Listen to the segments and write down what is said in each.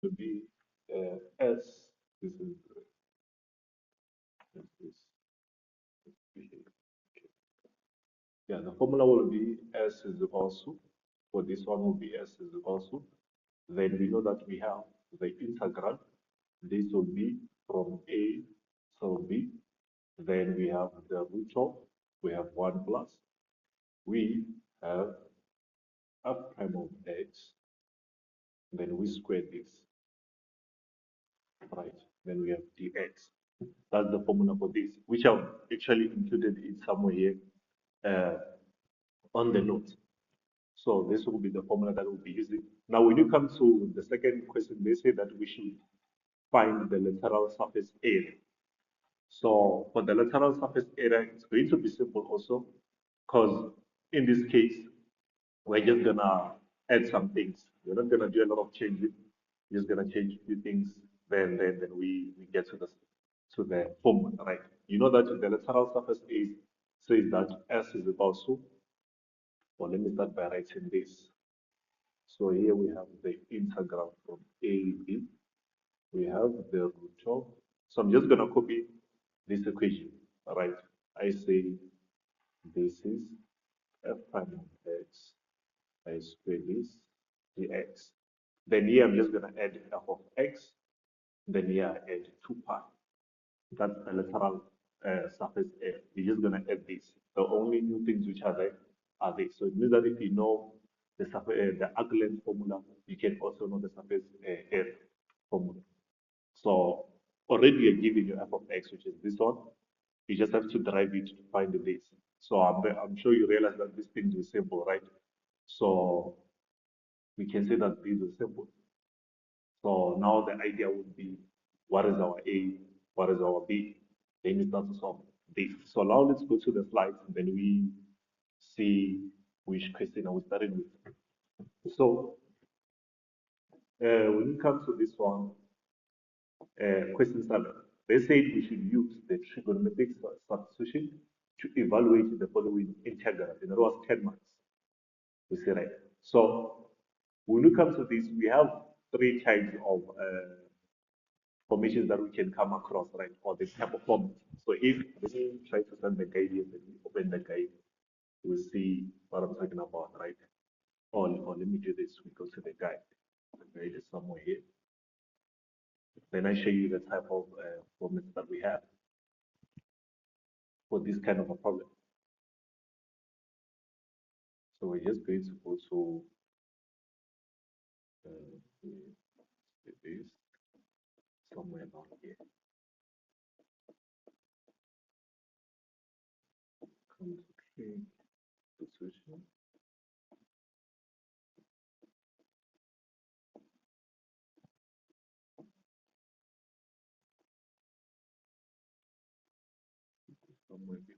to be S. This is this. Okay. Yeah, the formula will be S is equals to, for this one will be S is equals to, then we know that we have the integral. This will be from A to B. Then we have the root of, we have 1 plus. We have f prime of x, then we square this, right? Then we have dx. That's the formula for this, which I've actually included it somewhere here uh, on the note. So this will be the formula that we'll be using. Now, when you come to the second question, they say that we should find the lateral surface area. So for the lateral surface area, it's going to be simple also, because in this case, we're just gonna add some things. We're not gonna do a lot of changing. We're just gonna change a few things. Then we get to the formula, right? You know that the lateral surface is says that S is equal to. Well, let me start by writing this. So here we have the integral from A B. We have the root of. So I'm just gonna copy this equation, all right? I say this is f prime of x. I square this dx. Then here I'm just gonna add f of x. Then here I add 2 pi. That's the lateral surface area. You're just gonna add this. The only new things which are there are this. So it means that if you know the surface, the arc length formula, you can also know the surface area formula. So already you're given your f of x, which is this one. You just have to derive it to find this. So I'm sure you realize that these things are simple, right? So we can say that these are simple. So now the idea would be, what is our A, what is our B? Then we start to solve this. So now let's go to the slides and then we see which question are we starting with. So when it comes to this one, question 7, they said we should use the trigonometric substitution to evaluate the following integral. In other words, 10 marks. We see right. So when it comes to this, we have 3 types of formations that we can come across, right, for this type of format. So if let me try to send the guide here, let me open the guide, we'll see what I'm talking about, right? Or let me do this, we go to the guide. The guide is somewhere here. Then I show you the type of formats that we have for this kind of a problem. So we're just going to go to this somewhere down here. Come to tree position. Somewhere here.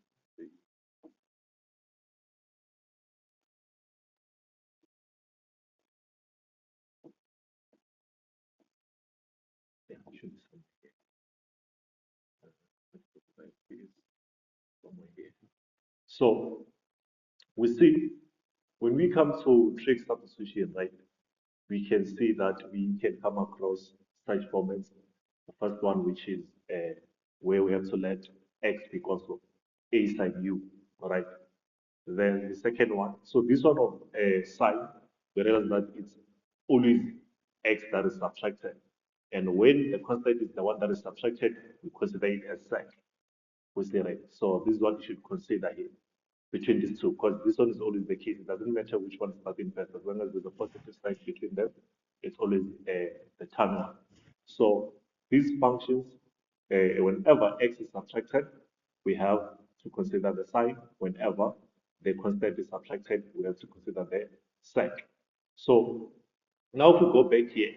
Yeah, it should be somewhere here. Like this, somewhere here. So we see when we come to trig substitution, right, we can see that we can come across such formats. The first one, which is where we have to let x be equal to a sine u, all right? Then the second one, so this one of sine, we realize that it's always x that is subtracted. And when the constant is the one that is subtracted, we consider it as sec. We say, right? So this is what you should consider here between these two, because this one is always the case. It doesn't matter which one is starting first, as long as there's a positive sign between them, it's always the term one. So these functions, whenever x is subtracted, we have to consider the sign. Whenever the constant is subtracted, we have to consider the sec. So now if we go back here,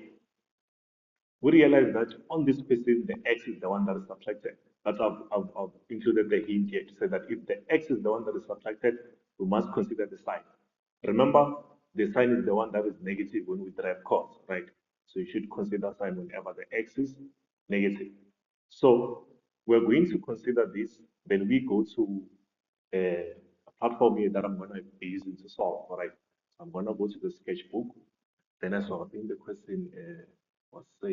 we realize that on this person, the x is the one that is subtracted. But I've included the hint here to say that if the x is the one that is subtracted, we must consider the sign. Remember, the sign is the one that is negative when we derive cos, right? So you should consider sign whenever the x is negative. So we're going to consider this, then we go to a platform here that I'm going to be using to solve, right? So I'm going to go to the sketchbook. Then I saw, I think the question was saying,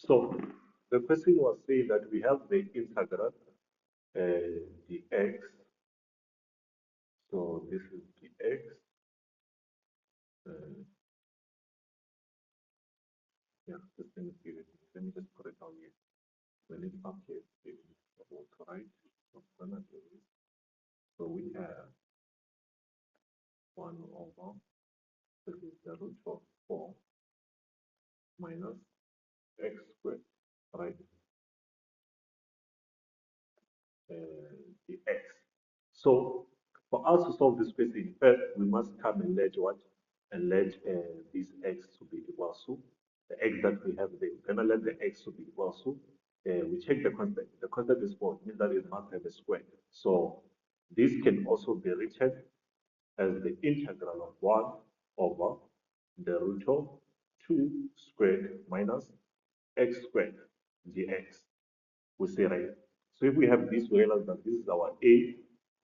So the question was saying that we have the integral dx. So this is dx. Uh, yeah, this thing is given. Let me just put it down here. When it's up here, it's about right. So I'm gonna do this. So we have 1 over, this is the root of 4 minus x squared, right? Dx. So for us to solve this question, first we must come and let what? And let this x to be equal to the x that we have there. We're gonna let the x to be equal to, we check the constant. The constant is 4, means that it must have a square. So this can also be written as the integral of 1 over the root of 2 squared minus x squared dx. We say, right? So if we have this, we realize that this is our a,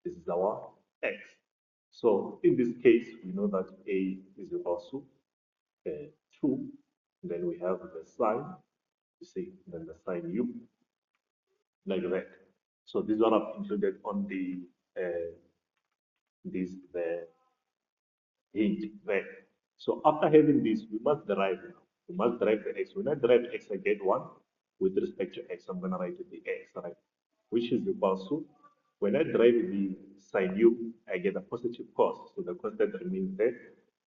this is our x. So in this case, we know that a is equal to 2. Then we have the sign, you see, then the sign u, like that. So this one I've included on the the hint there. So after having this, we must derive now. We must derive the x. When I derive x, I get 1 with respect to x. I'm going to write the x, right? Which is equal to, when I derive the sine u, I get a positive cos. So the constant remains there.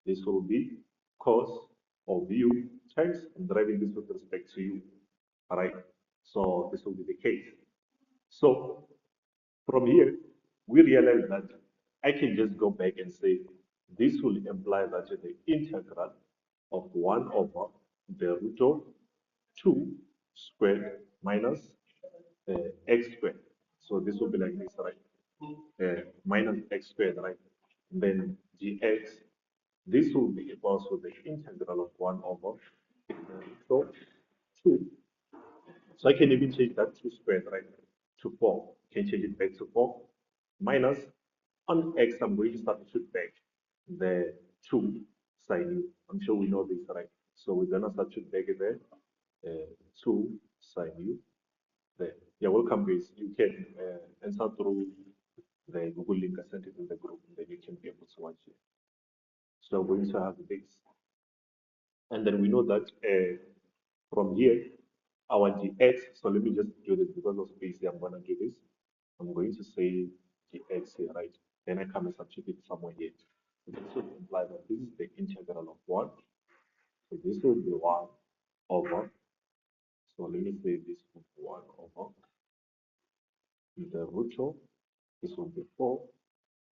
This will be cos of u times, I'm deriving this with respect to u. All right. So this will be the case. So from here, we realize that I can just go back and say this will imply that the integral of 1 over the root of 2 squared minus x squared. So this will be like this, right? Minus x squared, right? Then dx, this will be equal to the integral of 1 over the root of 2. So I can even change that 2 squared, right, to 4. Can change it back to 4 minus on x, I'm going to substitute back the 2 sine u. I'm sure we know this, right? So we're going to substitute back there 2 sine u there. Yeah, welcome, guys. You can answer through the Google link I sent it in the group, and then you can be able to watch it. So we're going to have this. And then we know that from here, our dx, so let me just do this because of space here, I'm going to do this. I'm going to say dx here, right? Then I come and substitute it somewhere here. So this would imply that this is the integral of 1. So this will be 1 over, so let me say this will be 1 over the root of, this will be 4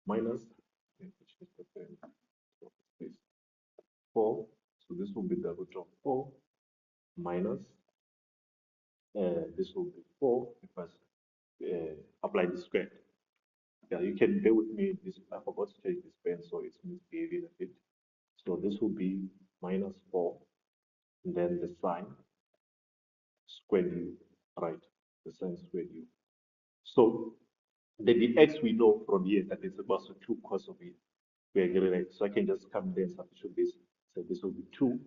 minus, which is the pen, so this 4, so this will be the root of 4 minus, this will be 4 because apply the square. Yeah, you can bear with me. This I forgot to change this pen, so it's misbehaving a bit. So this will be minus 4, and then the sine squared u, right? The sine squared u. So the dx we know from here that it's equal to 2 cos of it. We agree, right? So I can just come there and substitute this. So this will be 2.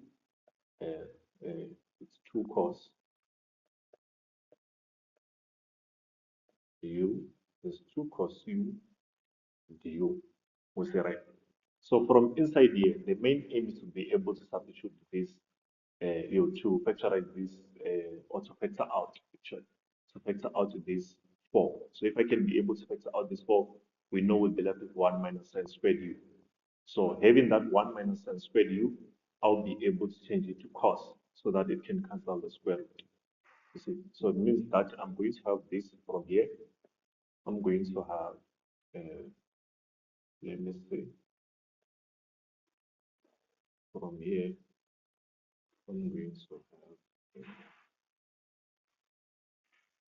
It's 2 cos u. There's 2 cos u du. We say, right? So from inside here, the main aim is to be able to substitute this, to factorize this, or to factor out, actually, to factor out this 4. So if I can be able to factor out this 4, we know we'll be left with 1 minus sine squared u. So having that 1 minus sine squared u, I'll be able to change it to cos so that it can cancel the square root. You see, so it means that I'm going to have this from here. I'm going to have, let me see, from here, I'm going to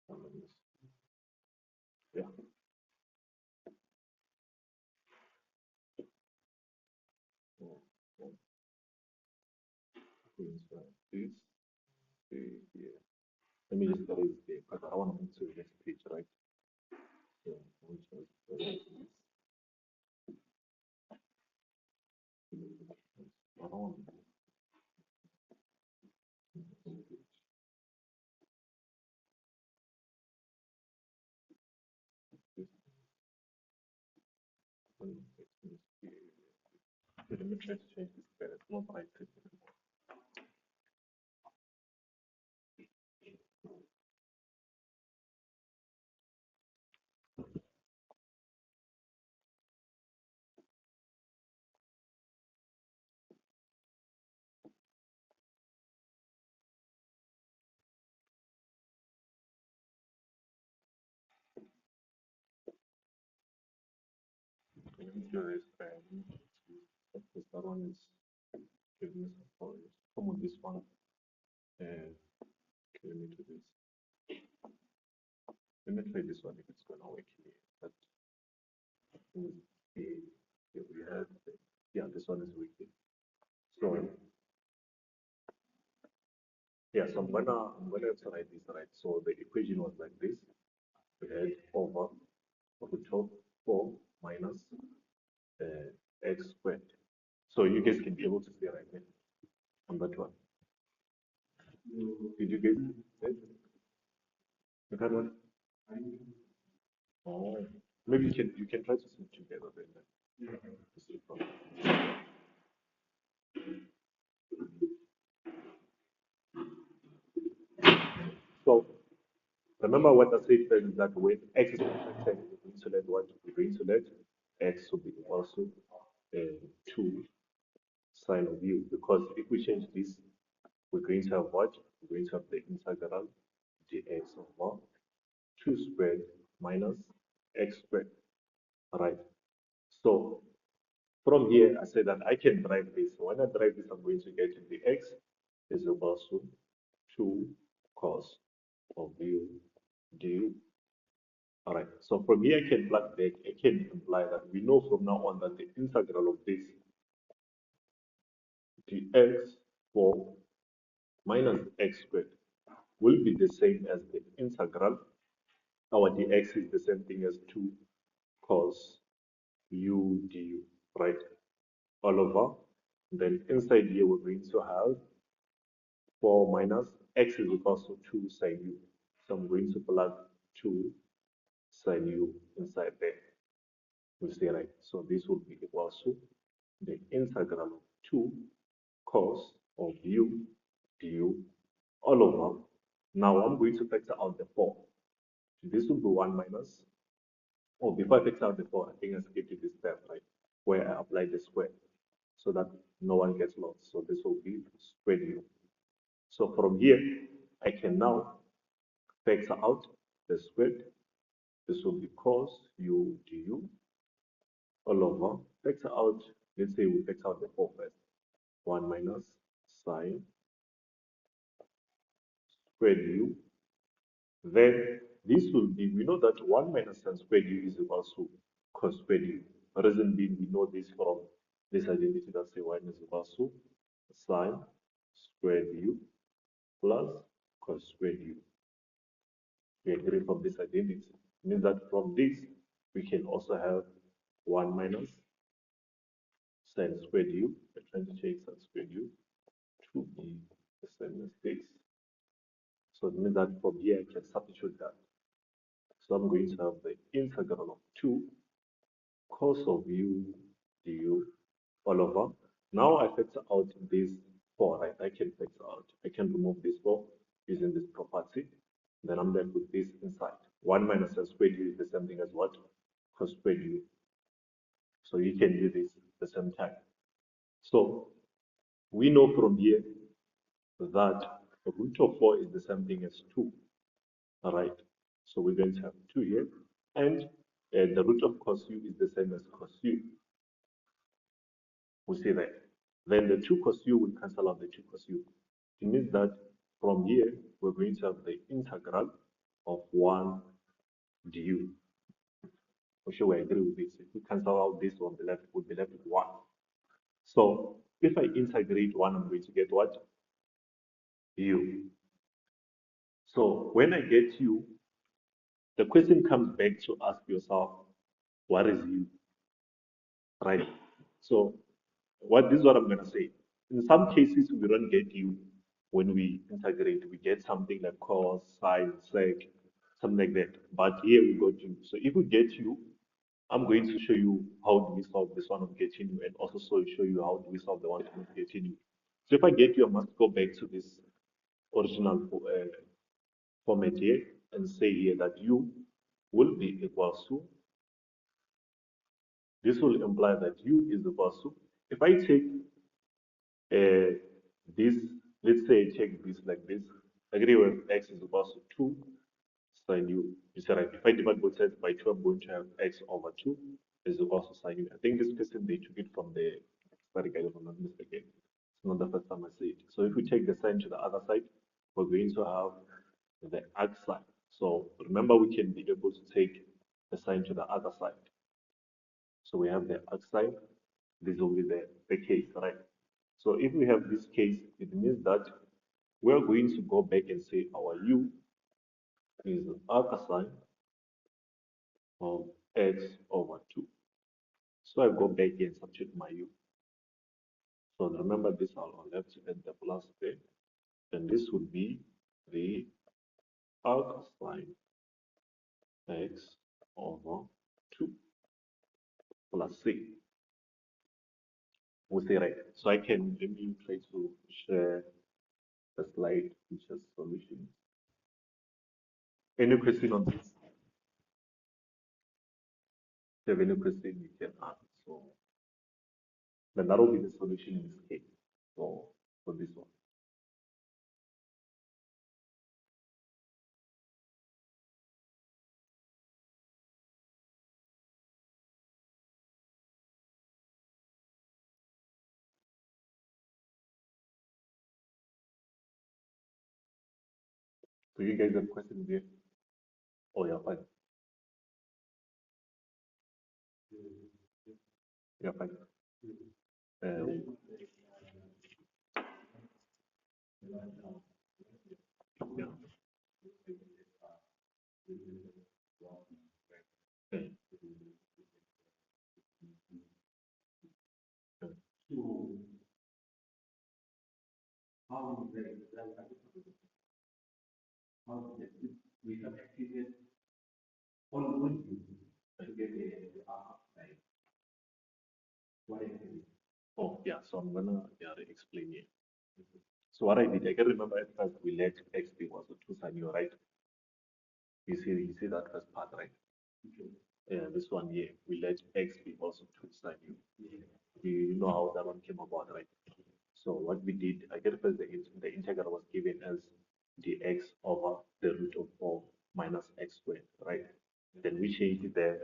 have, yeah, so, so I'm going to have this here. Let me just erase there because I want to move to the next page, right? So I'm going to erase this. I don't want to move to the next page. Let me try to change this better. It's not right anymore. Let me do this. Because that one is giving me some problems. Come on, this one. And let me do this. Let me try this one if it's gonna work here. But here we have yeah, this one is working. So yeah, so I'm gonna write this right. So the equation was like this. We had over root of 4 minus x squared. So you guys can be able to see right there on that one. Did you get it? You got one? Oh, maybe you can try to see it together then. To see it. So remember what I said is that when x is contracted, we're going to let what? We're going to let x will be also 2 sine of u, because if we change this, we're going to have what? We're going to have the integral dx over 2 squared minus x squared. All right. So from here, I said that I can drive this. So when I drive this, I'm going to get the x is equal to 2 cos of u du. All right. So from here, I can plug back. I can imply that we know from now on that the integral of this dx for minus x squared will be the same as the integral. Our dx is the same thing as 2 cos u du, right? All over. Then inside here, we're going to have 4 minus x is equal to 2 sine u. So I'm going to plug 2 sine u inside there. We see, right? So this will be equal to the integral of 2 cos of u du all over. Now I'm going to factor out the 4. This will be 1 minus, or before I factor out the 4, I think I skipped this step, right? Where I apply the square so that no one gets lost. So this will be squared u. So from here, I can now factor out the squared. This will be cos u du all over. Factor out, let's say we factor out the 4 first. 1 minus sine squared u. Then this will be, we know that 1 minus sine squared u is equal to cos squared u. Reason being, we know this from this identity that say 1 is equal to sine squared u plus cos squared u. We agree from this identity. It means that from this, we can also have 1 minus sine squared u. We're trying to change sine squared u to be the same as this. So it means that from here, I can substitute that. So I'm going to have the integral of 2 cos of u du all over. Now I factor out this 4, right? I can factor out. I can remove this 4 using this property. Then I'm left with this inside. 1 minus sine squared u is the same thing as what? Cos squared u. So you can do this at the same time. So we know from here that root of 4 is the same thing as 2. All right. So we're going to have 2 here. And the root of cos u is the same as cos u. We see that. Then the 2 cos u will cancel out the 2 cos u. It means that from here, we're going to have the integral of 1 du. For sure, we agree with this. If we cancel out this one, we'll be left with 1. So if I integrate 1, I'm going to get what? U. So when I get u, the question comes back to ask yourself, what is u? Right? So this is what I'm going to say. In some cases, we don't get u when we integrate. We get something like cos, sine, sec, something like that. But here we got u. So if we get u, I'm going to show you how do we solve this one on Getinu and also show you how do we solve the one on Getinu. So if I get you, I must go back to this original format here and say here that u will be equals to, this will imply that u is equals to, if I take uh, this, let's say I take this like this, agree with x is equals to 2 sine u. You say, right, if I divide both sides by 2, I'm going to have x over 2 is equals to sine u. I think this person, they took it from the static guide, if I'm not mistaken. It's not the first time I say it. So if we take the sine to the other side, we're going to have the arc sine. So remember, we can be able to take the sine to the other side. So we have the arc sine. This will be the case, right? So if we have this case, it means that we're going to go back and say our u is arc sine of x over 2. So I go back and substitute my u. So remember this, I'll have to add the plus there. And this would be the arc sine x over 2 plus c. We say right. So I can, let me try to share the slide features solutions. Any question on this? If you have any question, you can ask. So then that will be the solution in this case. So for this one. So you guys have questions there? Oh, yeah, fine. Yeah, fine. Yeah. Okay. Oh, yeah. So I'm gonna, yeah, explain it. So what I did, I can remember at first we let x be was a 2 sine u, right? You see that first part, right? Yeah, this one here, we let x be also 2 sine u. You know how that one came about, right? So what we did, I get first the integral was given as dx over the root of 4 minus x squared, right? Then we changed the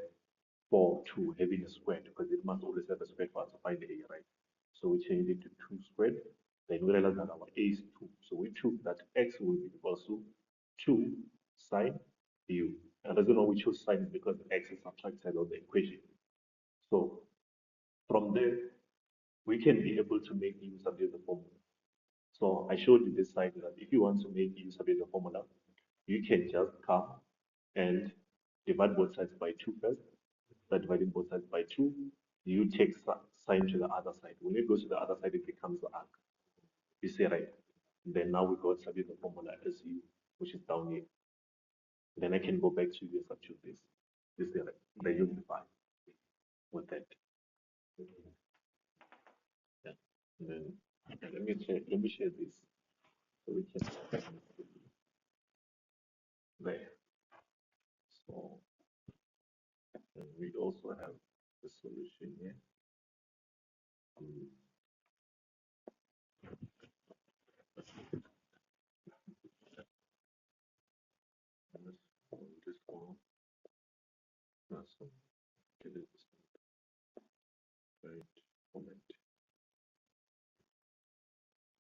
4 to having a squared because it must always have a squared for us to find the a, right? So we changed it to 2 squared. Then we realized that our a is 2. So we took that x will be equal to 2 sine u. And the reason why we chose sine is because x is subtracted on the equation. So from there, we can be able to make use of the formula. So I showed you this side that if you want to make use of the formula, you can just come and divide both sides by 2 first. By dividing both sides by 2, you take sine to the other side. When it goes to the other side, it becomes the arc. You see, right? Then now we got substitute the formula as u, which is down here. Then I can go back to you and substitute this. You see, right? Then you'll be fine with that. Yeah. And then let me share this so we can there. So and we also have the solution here. Um, this one, that's get it right comment.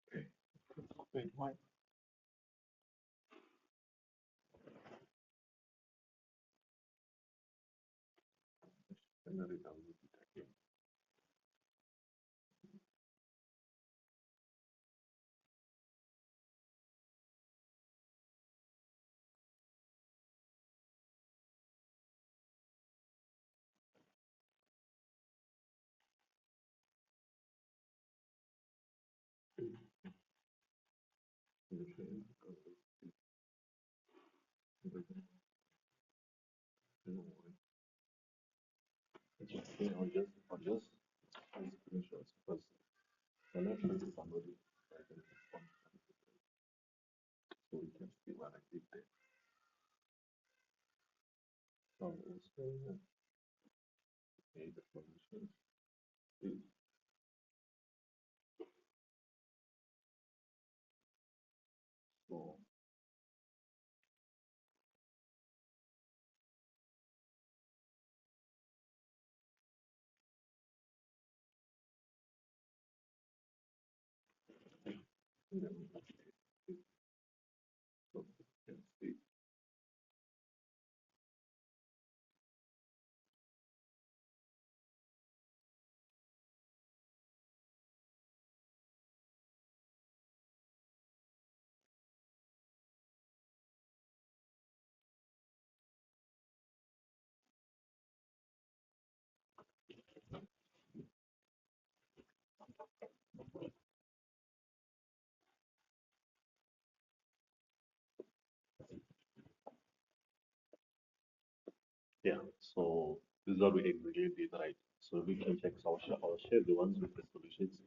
Okay. Wait, why? And then it download it again. Okay, I'll just take screenshots because I'm not sure if somebody I can respond so we can see what I did there. So also, okay, the solution is so let me see so we can see. Yeah, so this is what we exactly did, right? So we can check, so I'll share the ones with the solutions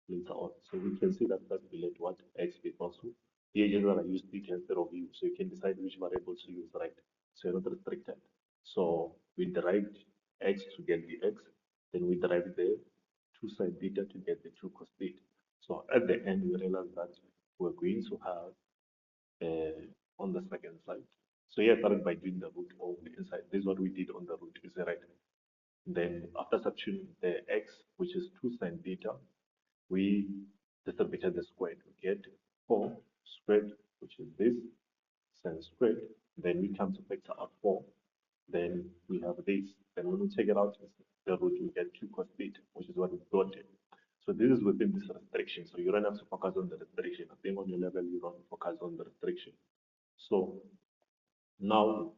later on. So we can see that first we let what x equals to. Here generally I use theta instead of u, so you can decide which variable to use, right? So you're not restricted. So we derived x to get the x, then we derived the 2 sine theta to get the 2 cos theta. So at the end we realize that we're going to have on the second slide. So here I started by doing the root of the inside. This is what we did on the root, is right? Then after substituting the x, which is 2 sine theta, we distributed the squared. We get 4 squared, which is this, sine squared. Then we come to factor out 4. Then we have this. Then when we take it out, the root, we get 2 cos theta, which is what we got here. So this is within this restriction. So you don't have to focus on the restriction. I think on your level, you don't focus on the restriction. So now,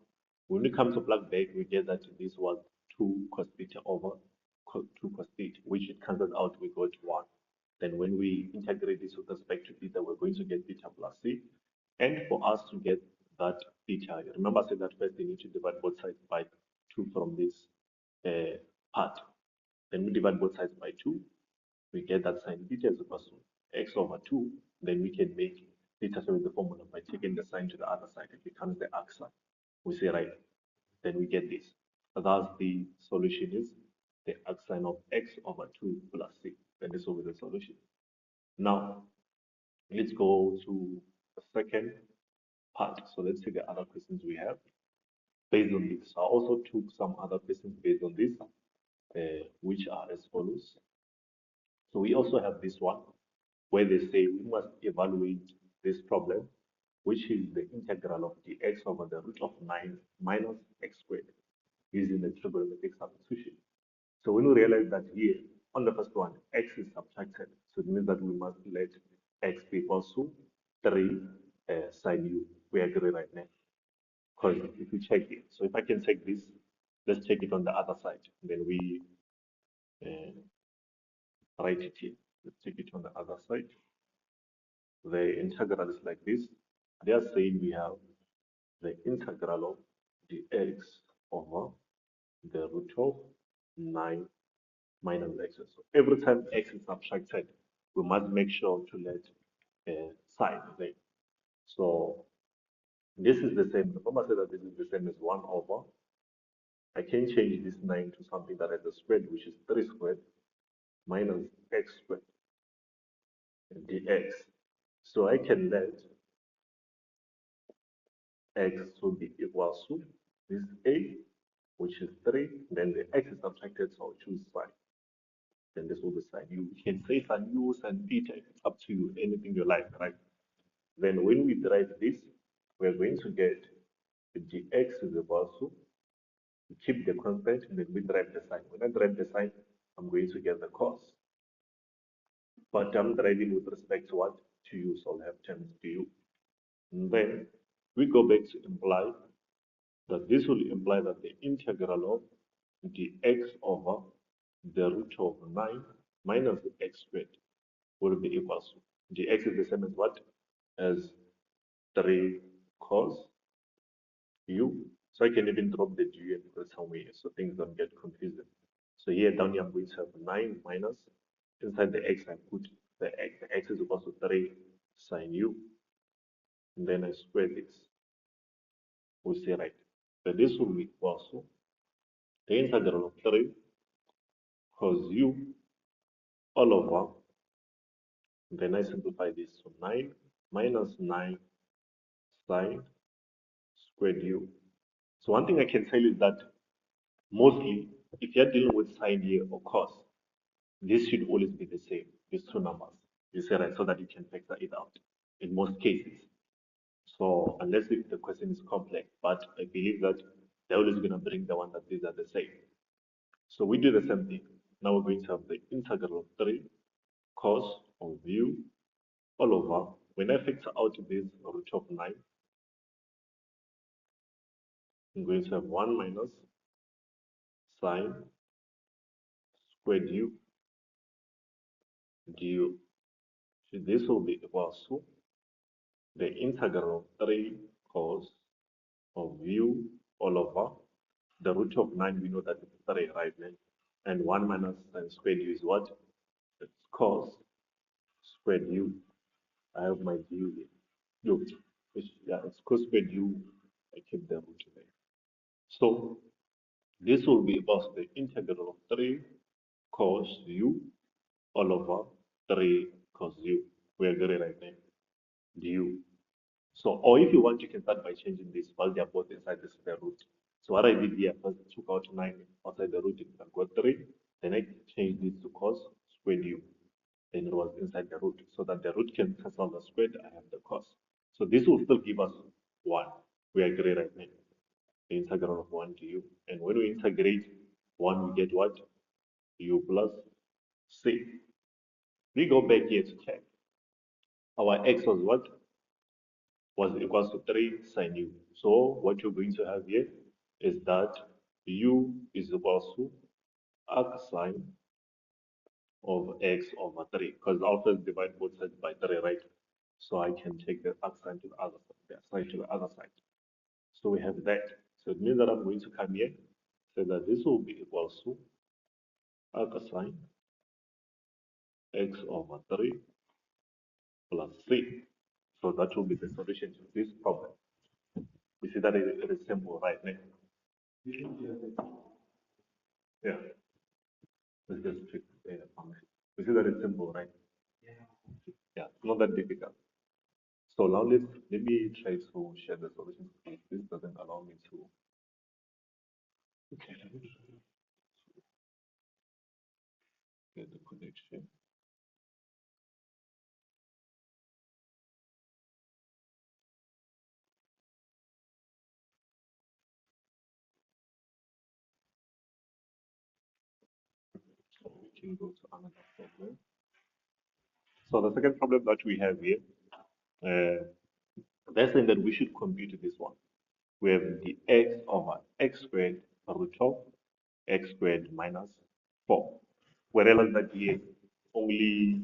when we come to plug back, we get that this was 2 cos theta over 2 cos theta, which it cancels out, we got 1. Then when we integrate this with respect to theta, we're going to get theta plus c. And for us to get that theta, remember I said that first you need to divide both sides by 2 from this part. Then we divide both sides by 2. We get that sine theta is equal to x over 2. Then we can make theta with the formula by taking the sign to the other side. It becomes the arc sine. We say right. Then we get this. Thus, the solution is the arc sine of x over 2 plus c. Then this will be the solution. Now, let's go to the second part. So let's see the other questions we have based on this. I also took some other questions based on this, which are as follows. So we also have this one where they say we must evaluate this problem, which is the integral of dx over the root of 9 minus x squared using the trigonometric substitution. So when we realize that here, on the first one, x is subtracted, so it means that we must let x be equals to 3 sine u. We agree right now. Because if we check it, so if I can check this, let's check it on the other side. Then we uh, write it here. Let's take it on the other side. The integral is like this. They are saying we have the integral of dx over the root of 9 minus x. So every time x is subtracted, we must make sure to let sign there. So this is the same. Remember, I said that this is the same as 1 over. I can change this 9 to something that has a squared, which is 3 squared minus x squared dx. So I can let x to be equals to this a, which is 3, then the x is subtracted, so I'll choose sine. Then this will be sine u. You can say sine u, sine theta, it's up to you, anything you like, right? Then when we derive this, we're going to get dx is equal to, we keep the constant, and then we derive the sine. When I derive the sine, I'm going to get the cos. But I'm deriving with respect to what? To u, so I'll have times du. And then we go back to imply that this will imply that the integral of dx over the root of 9 minus the x squared will be equals to dx is the same as what? As 3 cos u. So I can even drop the du and put it somewhere so things don't get confusing. So here down here I'm going to have 9 minus inside the x I put the x is equal to 3 sine u, and then I square this. We say right. So this will be equal to the integral of 3 cos u all over, then I simplify this to 9 minus 9 sine squared u. So one thing I can tell you is that mostly, if you're dealing with sine here or cos, this should always be the same, these two numbers. You say right, so that you can factor it out in most cases. So unless if the question is complex, but I believe that they're always going to bring the one that these are the same. So we do the same thing. Now we're going to have the integral of 3 cos of u all over. When I factor out this root of 9, I'm going to have 1 minus sine squared u du. So this will be equal to the integral of 3 cos of u all over the root of 9. We know that it's 3, right? And 1 minus sine squared u is what? It's cos squared u. I have my du here. Look, yeah, it's cos squared u. I keep the root there. So this will be equal to the integral of 3 cos u all over 3 cos u. We agree right now. Du. So, or if you want, you can start by changing this while they are both inside the square root. So what I did here, first I took out 9 outside the root, and I got 3. Then I changed this to cos squared u. Then it was inside the root, so that the root can cancel the squared, I have the cos. So this will still give us 1. We agree right now. The integral of 1 du. And when we integrate 1, we get what? U plus c. We go back here to check. Our x was what? Was equals to 3 sine u. So what you're going to have here is that u is equals to arc sine of x over 3, because alpha is divide both sides by 3, right? So I can take the arc sine to the other side, the sine to the other side. So we have that. So it means that I'm going to come here, say that this will be equals to arc sine x over 3 plus c. So that will be the solution to this problem. You see that it is simple, right? Yeah. Let's just pick a function. You see that it's simple, right? Yeah, not that difficult. So now let me try to share the solution. This doesn't allow me to. Okay, let me try to get the connection. So we can go to another problem. So the second problem that we have here, they're saying that we should compute this one. We have the x over x squared root of x squared minus 4. We realize that here only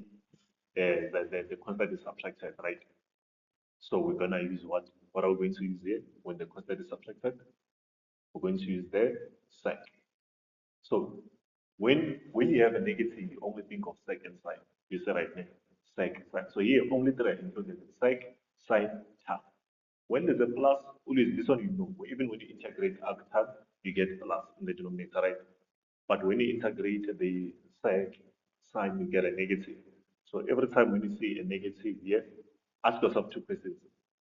the constant is subtracted, right? So we're gonna use what? What are we going to use here when the constant is subtracted? We're going to use the sec. So when you have a negative, you only think of sec and sine. You say right now, sec, sine. So here only three are included: sec, sine, tan. When there's a plus, always this one you know. Even when you integrate arctan, you get plus in the denominator, right? But when you integrate the sec, sine, you get a negative. So every time when you see a negative here, ask yourself two questions.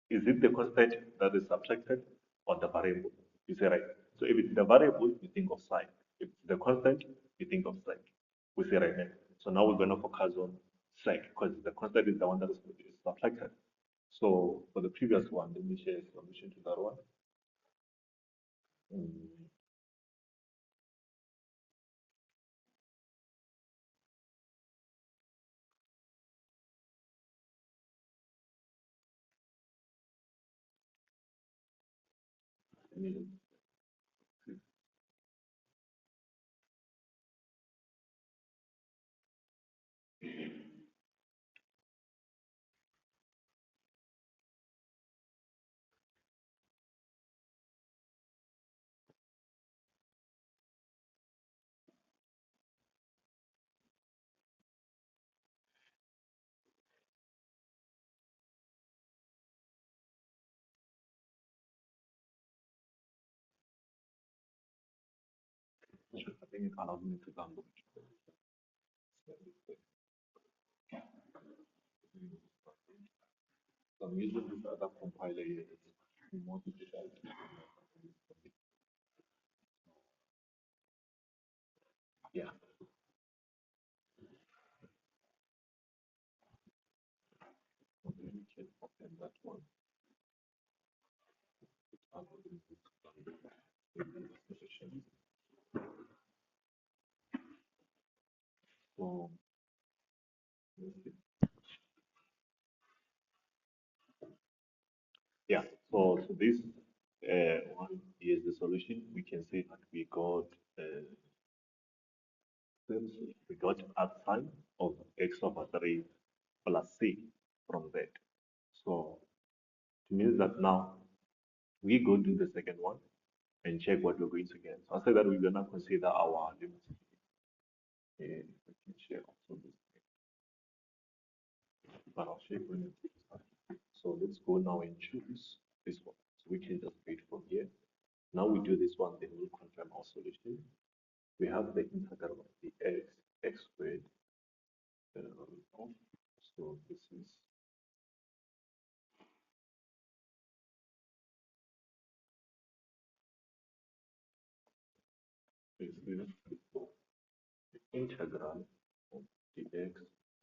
Is it the constant that is subtracted or the variable? You say right. So if it's the variable, you think of sine. If it's the constant, you think of sec. We say right now. So now we're going to focus on sec because the constant is the one that is subtracted. So for the previous one, let me share a solution to that one. Mm, let me think it allows me to download. So I'm using this other compiler here. It's more difficult. Yeah. Okay, we can open that one. So, yeah, so this one is the solution. We can say that we got upside of x over 3 plus c from that. So it means that now we go to the second one and check what we're going to get. So I say that we're gonna consider our limits. Okay, we can share also this thing, but I'll show you when it's time. So let's go now and choose this one. So we can just wait from here. Now we do this one, then we'll confirm our solution. We have the integral of the x squared. So this is the integral of the x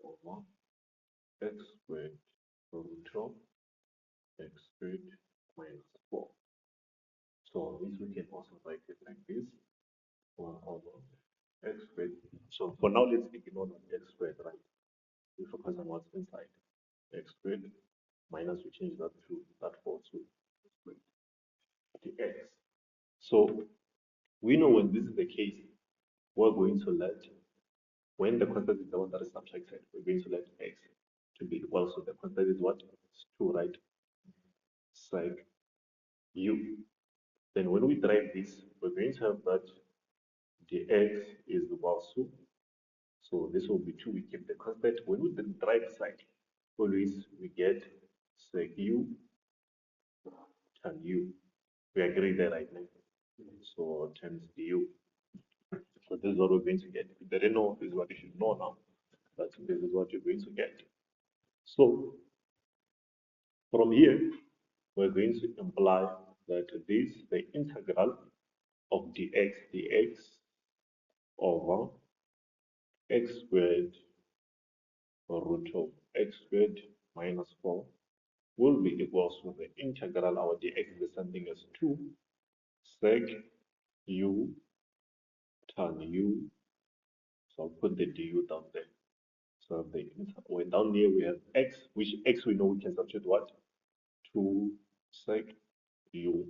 over x squared root of x squared minus 4. So this we can also write it like this, 1 over x squared. So for now, let's ignore that x squared, right? We focus on what's inside. X squared minus, we change that to that 4 to the x. So we know when this is the case, we're going to let, when the constant is the one that is subtracted, we're going to let x to be equal. So the constant is what? It's 2, right? Sec u. Then when we derive this, we're going to have that the x is equal to, so this will be 2. We keep the constant. When we derive side, always we get sec u tan u. We agree there, right now. So times du. So this is what we're going to get. If you didn't know, this is what you should know now. But this is what you're going to get. So from here, we're going to imply that this, the integral of dx over x squared root of x squared minus 4 will be equal to the integral, our dx is something as 2 sec u tan u. So I'll put the du down there. So when down here we have x, which x we know we can substitute what? 2 sec u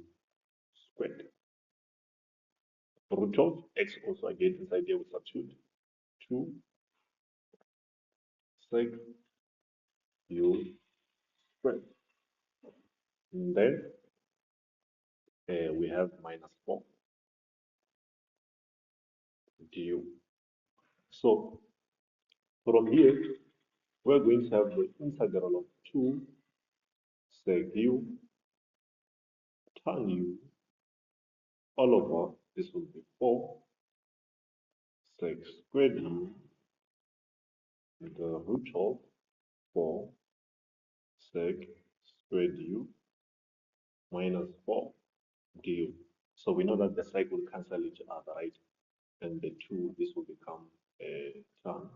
squared. Root of x also again inside here we substitute 2 sec u squared. And then we have minus 4 du. So from here, we're going to have the integral of 2 sec u tan u all over, this will be 4 sec squared u, the root of 4 sec squared u minus 4 du. So we know that the sec will cancel each other, right? And the 2, this will become tan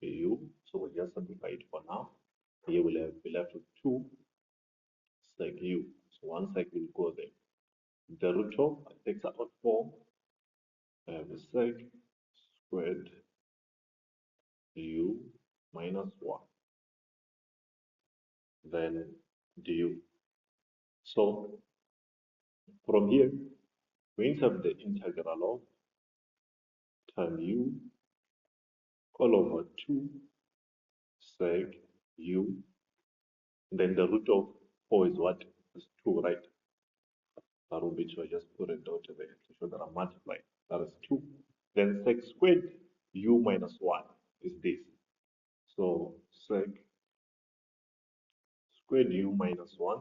u. So we'll just simplify it for now. Here we'll be left with 2 sec u. So one sec will go there. The root of takes out 4, sec squared u minus 1, then du. So from here, we have the integral of tan u all over 2 sec u. Then the root of 4 is what? Is 2, right? That will be 2. I just put a dot there to show that I'm multiplying. That is 2. Then sec squared u minus 1 is this. So sec squared u minus 1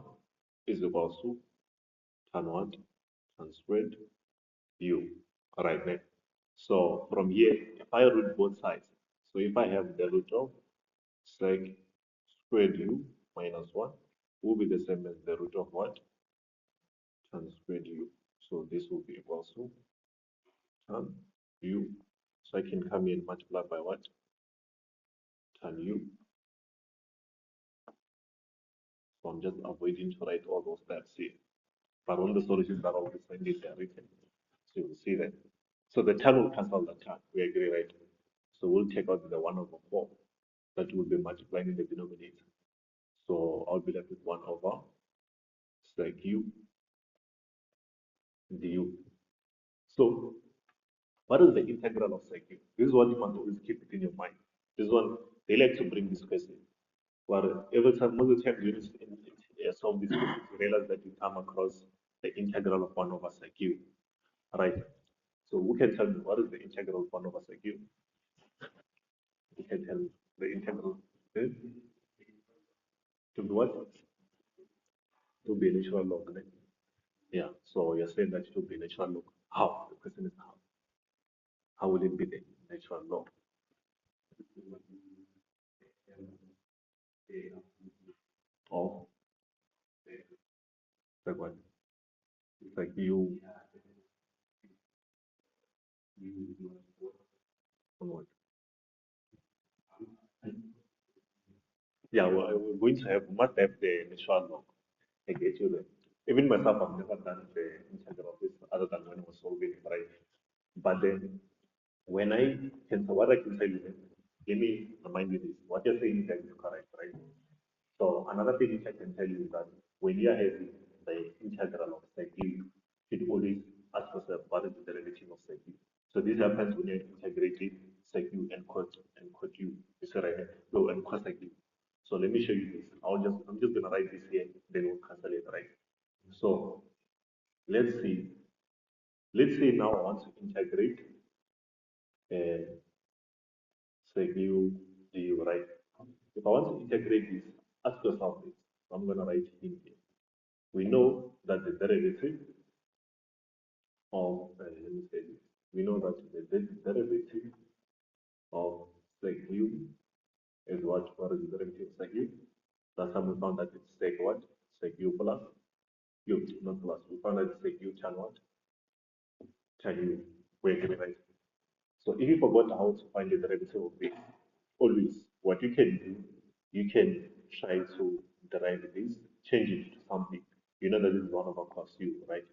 is equal to tan what? Tan squared u. Right now. So from here, if I root both sides, so if I have the root of sec squared u minus 1 will be the same as the root of what? Tan squared u. So this will be equal to tan u. So I can come here and multiply by what? Tan u. So I'm just avoiding to write all those steps here. But all the solutions are always indeed written. So you'll see that. So the tan will cancel the tan. We agree, right? So we'll take out the 1 over 4 that will be multiplying in the denominator. So I'll be left with 1 over sec u du. So what is the integral of sec u? This is what you must always keep it in your mind. This one, they like to bring this question. But every time, most of the time you solve this question, you realize that you come across the integral of 1 over sec u. Right? So who can tell me what is the integral of 1 over sec u? Who can tell me the integral to be what? To be natural log, right? Yeah. So you're saying that it will be natural log. How? The question is how. How will it be the natural log of like what? It's like you on what? Yeah, well, we're going to have must have the natural log. I get you there. Even myself, I've never done the integral of this other than when I was solving it, right? But then when I can, so what I can tell you, let me remind you this. What you're saying is exactly correct, right? So another thing which I can tell you is that when you are having the integral of sec u, you should always ask yourself what is the derivative of sec u. So this happens when you're integrating sec u and cot u. Is that right? So and cosec u. So let me show you this. I'm just gonna write this here, then we'll cancel it, right? So let's see. Let's say now I want to integrate uh, sec u du, right? If I want to integrate this, ask yourself this. I'm gonna write in here. We know that the derivative of, let me say this, we know that the derivative of sec u is what is the derivative of sec u? Last time we found that it's sec what? Sec u plus u, not plus. We found that it's sec u tan what? Tan u. We agree, right? So if you forgot how to find the derivative of this, always what you can do, you can try to derive this, change it to something. You know that this is 1 over cos u, right?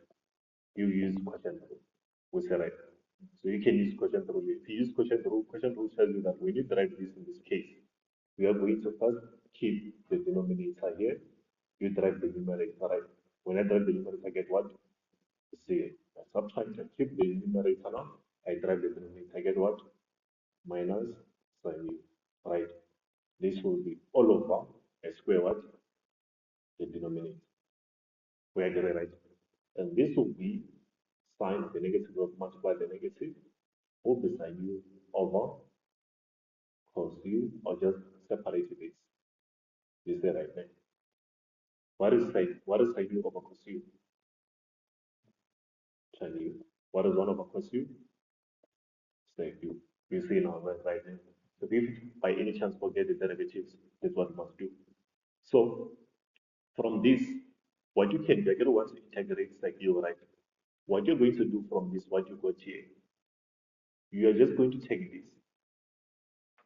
You use quotient rule, we say right. So you can use quotient rule. If you use quotient rule tells you that when you derive this in this case, we are going to first keep the denominator here. You derive the numerator, right? When I derive the numerator, I get what? 0. I subtract, I keep the numerator now. I derive the denominator, I get what? Minus sin u, right? This will be all over a square what? The denominator. We agree, right? And this will be sine the negative of multiply the negative will be sin u over cos u, or just separate this. This is the right thing. What is sin u over cos u? Tan u. What is 1 over cos u? Sec u. You see now right now. So if by any chance forget the derivatives, that's what you must do. So from this, what you can do, you're going to want to integrate sec u, right? What you're going to do from this, what you got here, you are just going to take this,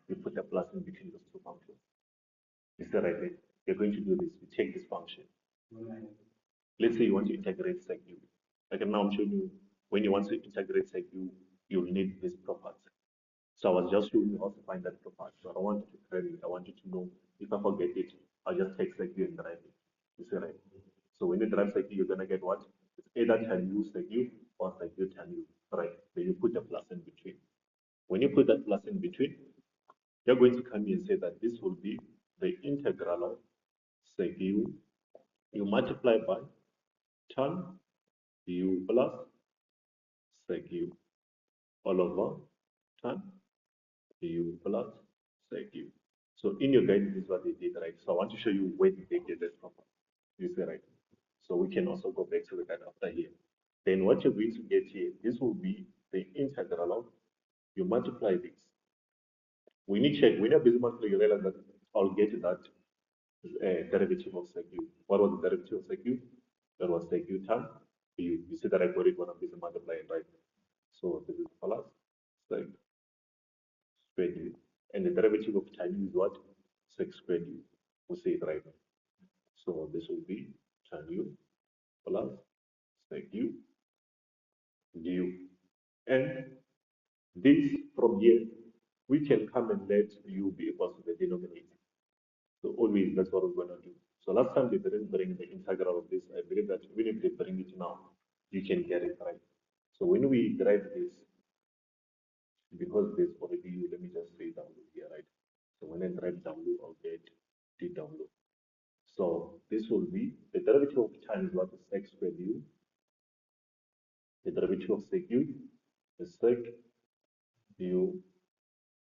you put a plus in between those two functions. Is that right? You're going to do this, you take this function. Let's say you want to integrate sec u. Like now I'm showing you, when you want to integrate sec u, you'll need this property. So I was just showing you how to find that property. So I don't want you to credit it. I want you to know, if I forget it, I'll just take sec u and drive it. You see, right? So when you drive sec u, you're going to get what? It's either tan u sec u or sec u tan u, right? Then you put the plus in between. When you put that plus in between, you're going to come here and say that this will be the integral of sec u. You multiply by tan u plus sec u all over tan u plus sec u. So in your guide, this is what they did, right? So I want to show you where did they get this from. You see, right? So we can also go back to the guide after here. Then what you're going to get here, this will be the integral of you multiply this. When you check, when you're busy multiplying, you realize that I'll get that derivative of sec u. What was the derivative of sec u? That was sec u tan u. You see that I got it when I'm busy multiplying, right? So this is plus sec squared u. And the derivative of tan u is what? Sec squared u. We see it right now. So this will be tan u plus sec u du. And this from here, we can come and let u be equal to the denominator. So always that's what we're going to do. So last time they didn't bring the integral of this. I believe that even if they bring it now, you can get it right. So when we derive this, because there's already u, let me just say w here, right? So when I derive w, I'll get dw. So this will be the derivative of tan is what is x squared u. The derivative of sec u is sec u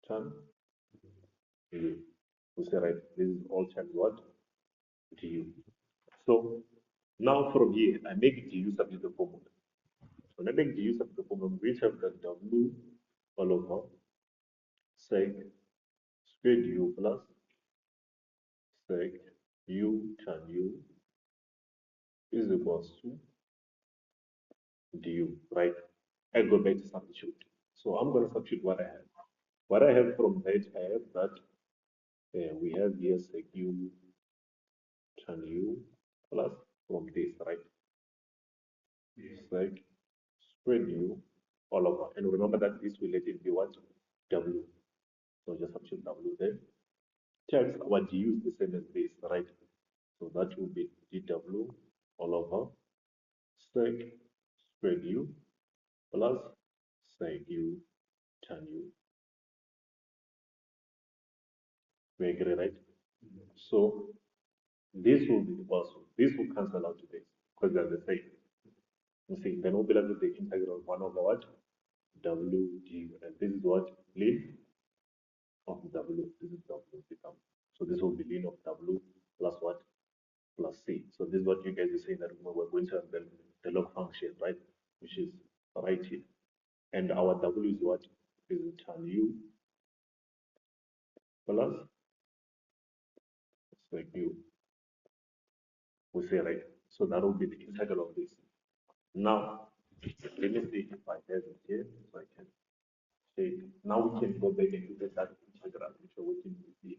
tan u. We say right, this is all times what? Du. So now from here, I make du substitute the formula. When I make du substitute the formula, we have that w all over sec squared u plus sec u tan u is equals to du, right? I go back to substitute. So I'm going to substitute what I have. What I have from that, I have that we have here sec u tan u plus from this, right? Sec squared u all over. And remember that this will let it be what? W. So just substitute w there. Times our du is the same as this, right? So that will be dw all over sec squared u plus sec u tan u. We agree, right? So this will be equal to, this will cancel out to this because they're the same. You see, then we'll be left with the integral of 1 over what? W du. And this is what? Ln of w. This is w become. So this will be ln of w plus what? Plus c. So this is what you guys are saying that we're going to have the log function, right? Which is right here. And our w is what? Is tan u plus sec u. We say right. So that will be the integral of this. Now, let me see if I have it here so I can say it. Now we can go back and look at that integral which we're working with here.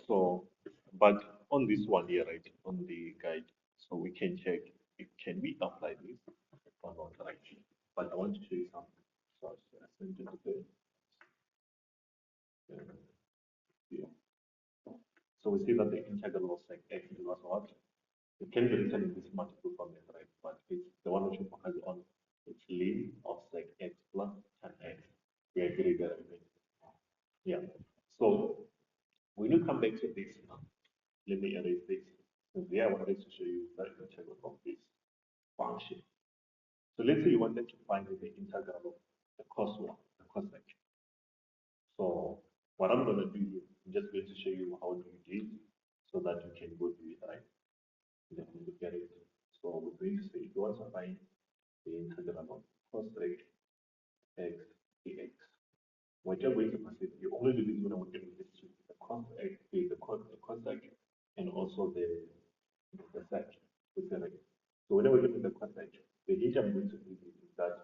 So, but on this one here, right, on the guide, so we can check if can we apply this or not, right? But I want to show you something. So I sent it to the here. So we see that the integral of sec x is what? It can be written in this multiple format, right? But it's the one which we focus on. It's ln of sec x plus tan x. We agree there, right? Yeah. So when you come back to this now, let me erase this. So there I wanted to show you the integral of this function. So let's say you wanted to find the integral of the cos one, the cosec. So what I'm going to do here, I'm just going to show you how to do it so that you can go do it, right? Then we look at it. So we're going to say if you want to find the integral of cosec x dx. What you're going to consider, you only do this when I'm working with this two, the cos x, the cosec, and also the sec. So whenever you get the cosec, the hint I'm going to give you is that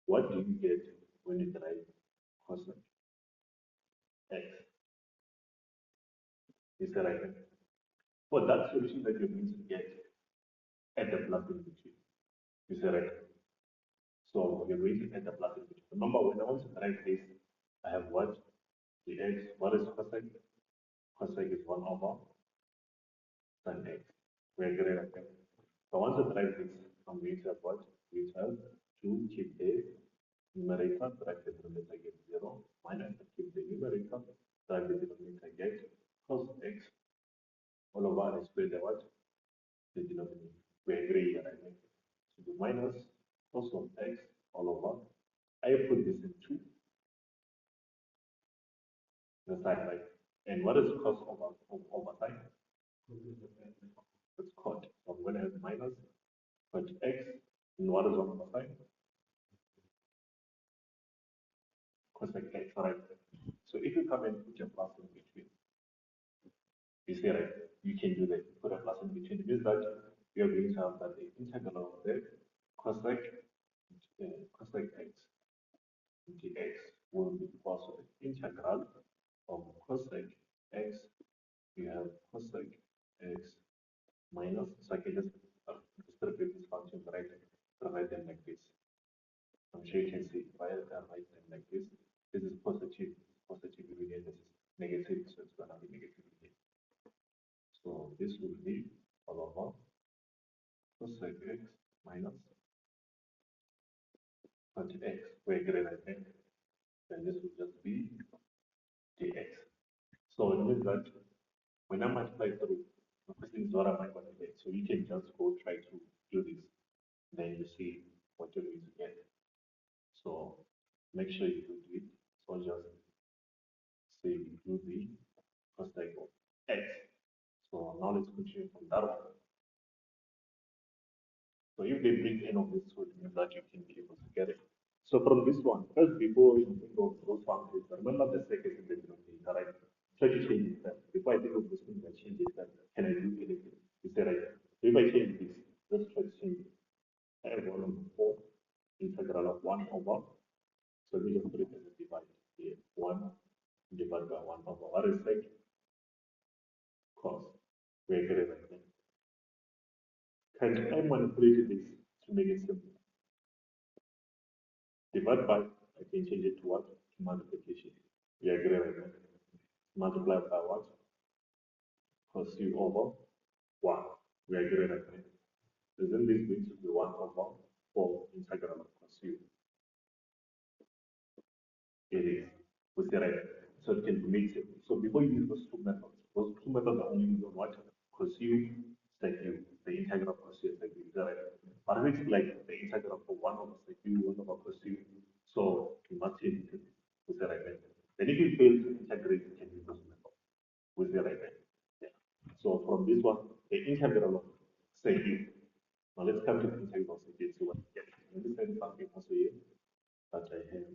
what do you get when you derive cosec x? Is that right? For that solution that you're going to get, add the plus in between. Is that right? So we're going to add the plus in between. Remember, when I want to write this, I have what? The x. What is cosec? Cosec is 1 over sin x. We're greater than. So once I write this, I'm going to have what? We have 2 keep the numerator, drag the denominator get 0, minus keep the numerator, drag the denominator get cos x all over I square the what? The denominator. We agree here, I think. So the minus cos of x all over. I put this in 2, the side, right? And what is cos over sine? It's cot. So I'm going to have minus cot x, and what is over sine? Cosec x, right? So if you come and put your plus in between, you see, right? You can do that. Put a plus in between. It means that we are going to have that the integral of the cosec cosec x dx will be equal to the integral of cosec x. You have cosec x minus. So I can just repeat this function, right? Write them like this. I'm sure you can see if I write them like this. This is positive union. This is negative, so it's gonna be negative union. So this will be all over cosec x minus 30x, where greater than, then this will just be dx. So it means that when I multiply through, the question is what am I going to get? So you can just go try to do this, then you see what you're going to get. So make sure you do it. So just say you do the cosec of x. So now let's continue from that one. So if they bring any of this, so it means that you can be able to get it. So from this one, first before you think of those functions, remember the second in the denominator, right? Try to change it then. Before I think of this thing, I change it then. Can I do anything? You say right. So if I change this, let's try to change it. I have 1 over 4 integral of 1 over. So we just put it as a divide here. 1 divided by 1 over. What is sec? Cos. We're greater than. Can I manipulate this to make it simple? Divide by, I can change it to what? To multiplication. We agree right now. Multiply by what? Cos u over 1. We agree right now. Isn't this going to be 1 over 4 integral of cos u? It is. We see right. So it can be made simple. So before you use those two methods are only used on what? Cos u, sec u. The integral of cos u, sec u. Is that right? But if it's like the integral of 1 over sec u, 1 over cos u, so you must change it. We see right. Then if you fail to integrate, you can use those methods. We see right. Yeah. So from this one, the integral of sec u. Now let's come to the integral of sec u. See what we get. Let me send something also here that I have.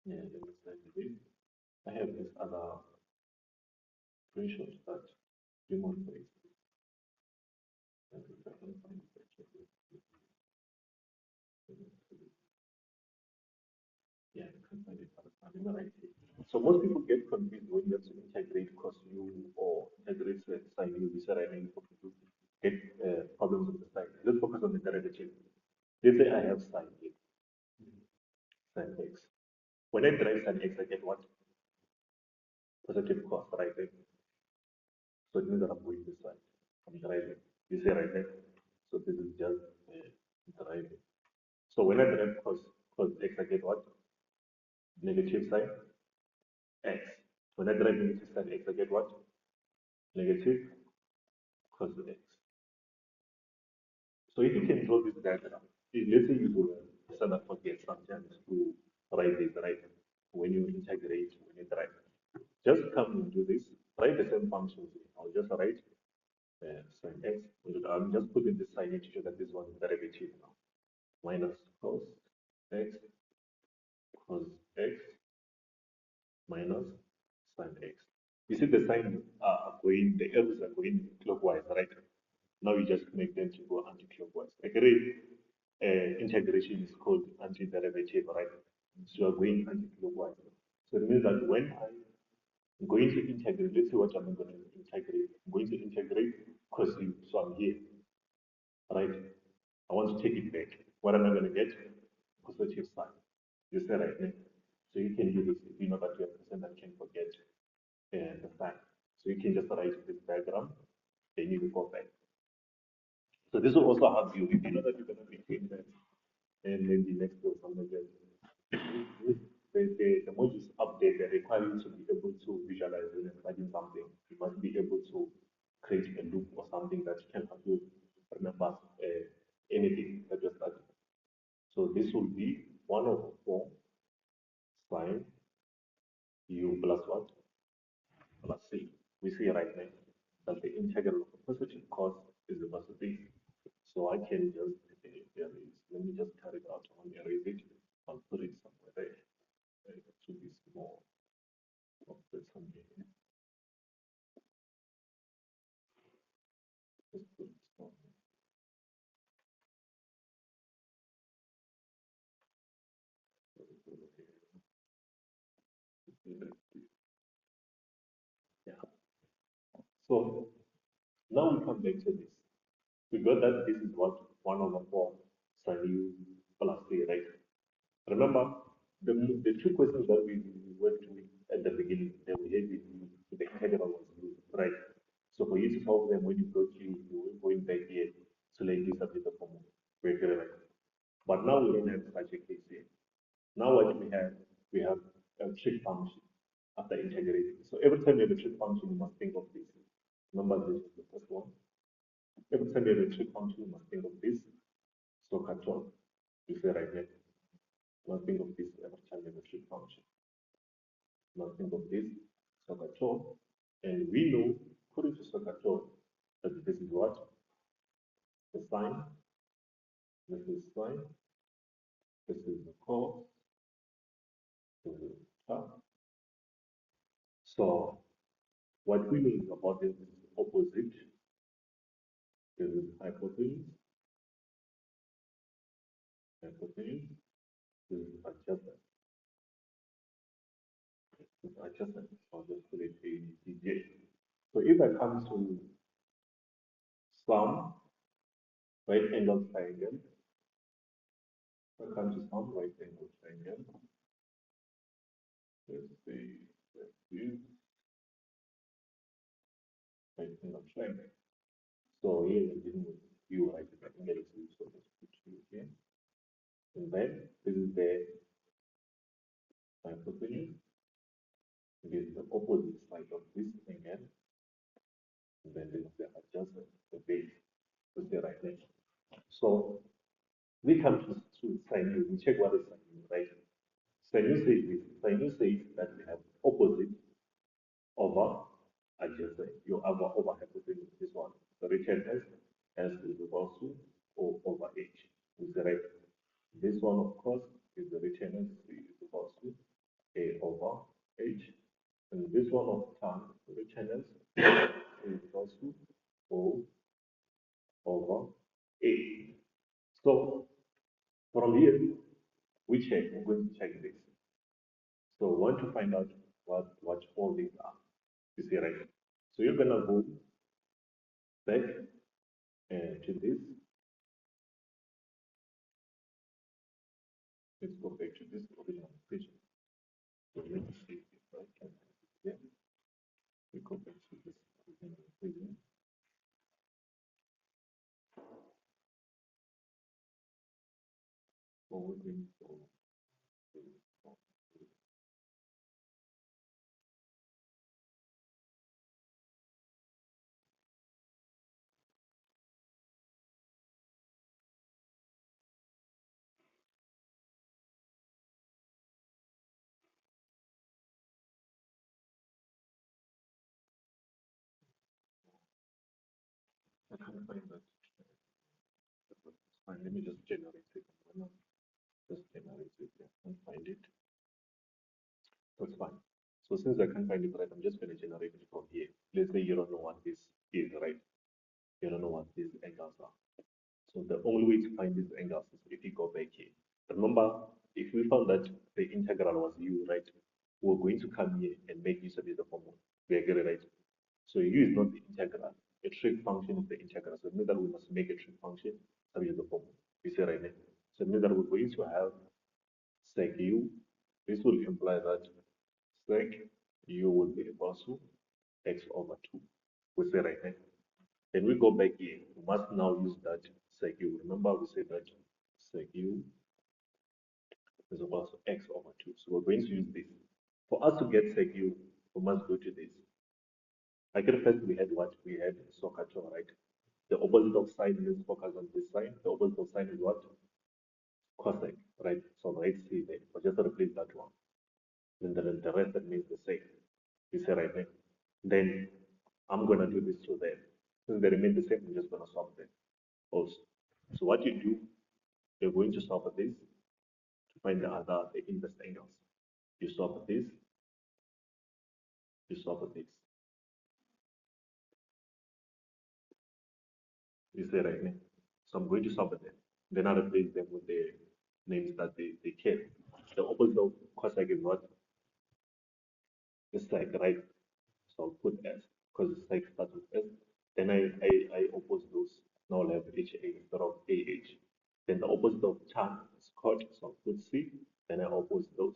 Yeah, let me send this. I have this other screenshot that demonstrates. Yeah, I can find it. So most people get confused when you have to integrate cos u or integrate sin u. These are any people get problems with the sign. Let's focus on the derivative. Let's say I have sin a, sin x. When I derive sin x, I get what? Positive cos, right? So it means that I'm going this side. I'm deriving. You say right there. So this is just deriving. So when I derive cos x, I get what? Negative sign x. When I derive negative sign x, I get what? Negative cos x. So if you can draw this diagram, let's say you will sometimes forget sometimes to write this, right? When you integrate, when you derive. Just come and do this. Write the same functions. I'll just write sin x. I'm just putting this sign to show that this one is derivative now. Minus cos x cos x minus sin x. You see the signs are going, the arrows are going clockwise, right? Now you just make them to go anti-clockwise. Agree? Integration is called antiderivative, right? So you are going anti-clockwise. So it means that when I'm going to integrate, let's see what I'm going to integrate. I'm going to integrate because you, so I'm here, right? I want to take it back. What am I going to get? Positive sign. You say right now. So you can do this if you know that you're a person that can forget the sign. So you can just write this diagram, then you will go back. So this will also help you if you know that you're going to be doing that, and then the next or something like that. The modules update they require you to be able to visualize when you're studying something. You must be able to create a loop or something that can help you remember anything that you're studying. So this will be 1 over 4 sine u plus what? Plus c. We see right now that the integral of a positive cos is equal to this. So I can just erase. Let me just carry it out. I'll erase it. I'll put it somewhere there. It should be small. I'll put it somewhere here. Just put it small. Yeah. So now we come back to this. We got that this is what 1 over 4 sine u plus c, right? Remember, the two questions that we went with at the beginning, that we had with the integral was used, right? So for you to solve them when you go to, you were going back here to let you submit the formula. We're getting right. But now we don't have such a case here. Now what we have a trig function after integrating. So every time you have a trig function, you must think of this. Remember this is the first one. Every time you have a trig function, you must think of this. So control, you say right here. Must think of this every time you have a trig function. Must think of this control. And we know, according to control, that this is what? The sine. This is sine. This is the cos. This is the tan. So what we know about this is opposite. This is hypotenuse. Hypotenuse. This is adjacent. This is adjacent. So I'll just put it in DJ. So if I come to sum right angle triangle, if I come to sum right angle triangle, let's say this right angle triangle. So here we're dealing with u right angle, so let's put u here. And then this is the hypotenuse. This is the opposite side of this angle. And then this is the adjacent, the base, with the right angle. So we come to sine u. We check what is sine u, right? Sine u says this. Sine u says that we have opposite over adjacent. You have over hypotenuse. This one, the written as is equal to O over H. Is the right. This one, of course, is the written as is equal to A over H. And this one of tan, the written as is equal to O over A. So from here, we check. I'm going to check this. So we want to find out what all these are. You see, right? So you're gonna go back to this. Let's go back to this original equation. So let's see if I can. Yeah, we go back to this original equation. Forwarding. I can't find that. Fine, let me just generate it. Just generate it. Yeah, I can't find it. That's fine. So since I can't find it right, I'm just going to generate it from here. Let's say you don't know what this is, right? You don't know what these angles are. So the only way to find these angles is if you go back here. Remember, if we found that the integral was u, right? We're going to come here and make use of the formula. We agree, right? So u is not the integral. A trig function is the integral. So it means that we must make a trig function that is the form. We say right now. So it means that we're going to have sec u. This will imply that sec u will be equal to x over 2. We say right now. Then we go back here. We must now use that sec u. Remember we said that sec u is equal to x over 2. So we're going to use this. For us to get sec u, we must go to this. Like at first we had what? We had SOHCAHTOA, right? The opposite of sine is focus on this side. The opposite of sine is what? Cosec, right? So right see there. So just replace that one. Then the rest that means the same. You say right there. Then I'm gonna do this to them. Since they remain the same, I'm just gonna solve them also. So what you do, you're going to solve this to find the inverse angles. You solve this, you solve this. You say right now. So I'm going to solve them. Then I replace them with the names that they care. The opposite of cosec is what? It's like, right? So I'll put S because it's like starts with S. Then I oppose those. Now I'll have HA instead of AH. Then the opposite of chan is cot, so I'll put C. Then I oppose those.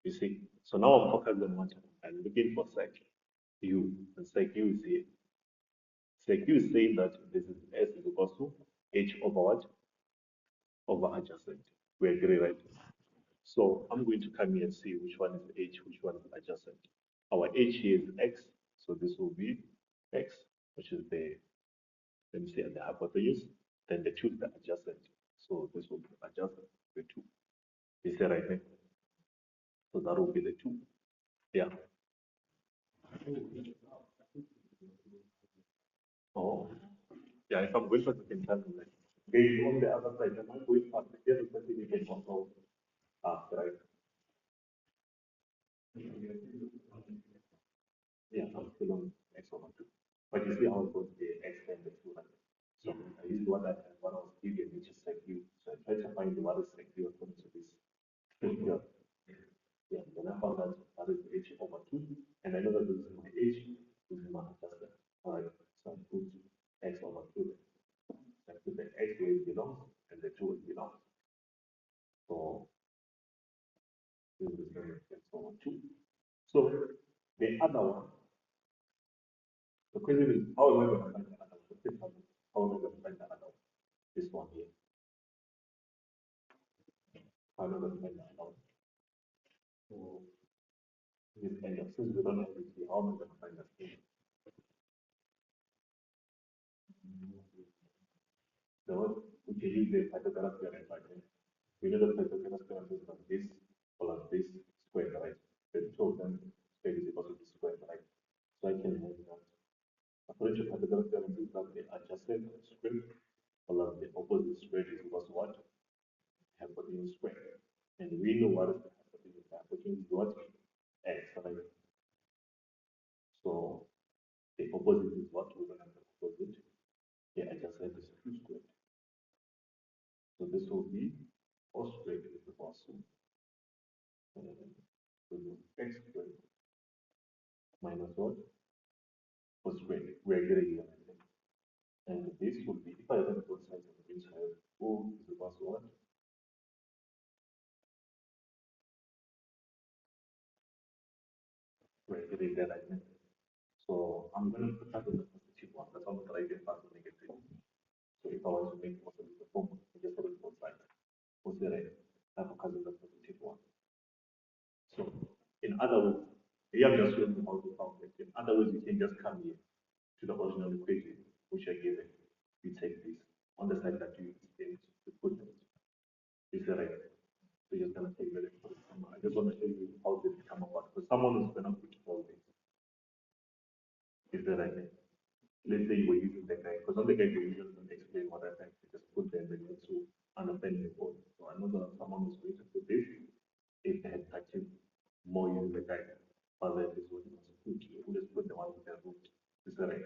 You see? So now I'm focused on what? I'm looking for sec U, and sec U is here. Sec U is saying that this is S is equal to H over what? Over adjacent. We agree, right? So I'm going to come here and see which one is H, which one is adjacent. Our H here is X, so this will be X, which is the, let me say, the hypotenuse. Then the 2 is the adjacent, so this will be adjacent, the 2. Is that right? So that will be the 2. Yeah. Oh, yeah, if I'm going for the same time, like, okay, on the other side, am I going past the other side, you can also ask, right? Yeah, I'm still on X over 2. But you see how it goes, the X and the 2, right? So I used what I was given, which is sec U. So I tried to find what is sec U according to this figure. Yeah, then I found out that is H over 2, and I know that this is my H, this is my adjustment. All right, so I put X over 2. I put the X where it belongs, and the 2 where it belongs. So this is X over 2. So the other one, the question is, how am I going to find the other one? How am I going to find the other one? This one here. How am I going to find the other one? So this end up, since we don't have it here, how am I going to find that here? The one we can use the Pythagoras theorem, right? We know that Pythagoras theorem is like this plus this square, right? The two of them square is equal to this square, right? So I can have that. According to Pythagoras theorem, is that the adjacent square plus the opposite square is equal to what? Hypotenuse square. And we know what is the hypotenuse. The hypotenuse is what? X, right? So the opposite is what? We don't have the opposite. The adjacent is 2 squared. So this will be 4 squared is equal to x squared minus what? 4 squared. We are getting here. And this would be, if I have both sides of the side, 4 is equal to what? We are getting that right now. So I'm going to put that in the positive one. That's how I'm going to part of negative. So if I want to make positive the form, I just put it both sides. What's the right? I have a cousin the positive one. So in other words, here I'm just showing you how to solve it. In other words, you can just come here to the original equation, which I gave it. You take this on the side that you intend to put it. Is that right? So you're just gonna take that. I just want to show you how this come about. So someone is gonna put all this. Is that right? Let's say you were using the guide, because on the guide you usually don't explain what I meant. You just put them and you to understand the code. So I know that someone was going to put this if they had touched more using the guide. But then this one was put, you just put the one with the root. Is that right?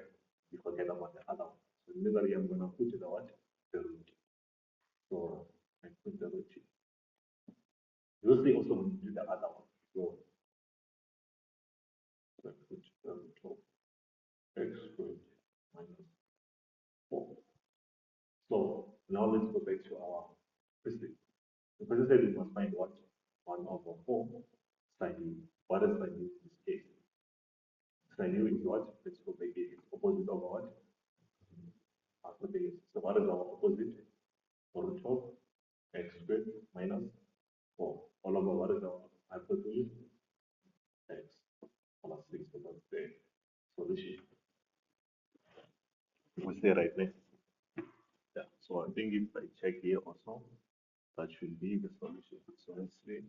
You forget about the other one. So immediately I'm gonna put the what? The root. So I put the root. You'll see also when you do the other one. So I put the root. minus 4. So now let's go back to our question. The question said we must find what? 1 over 4 sine u. What is sine u in this case? Sine u is what? Let's go back here. It's opposite over what? Hypotenuse. So what is our opposite? Root of x squared minus 4. All over what is our hypotenuse? X plus 6 over the solution. We say right next. Yeah, so I think if I check here also, that should be the solution. So let's say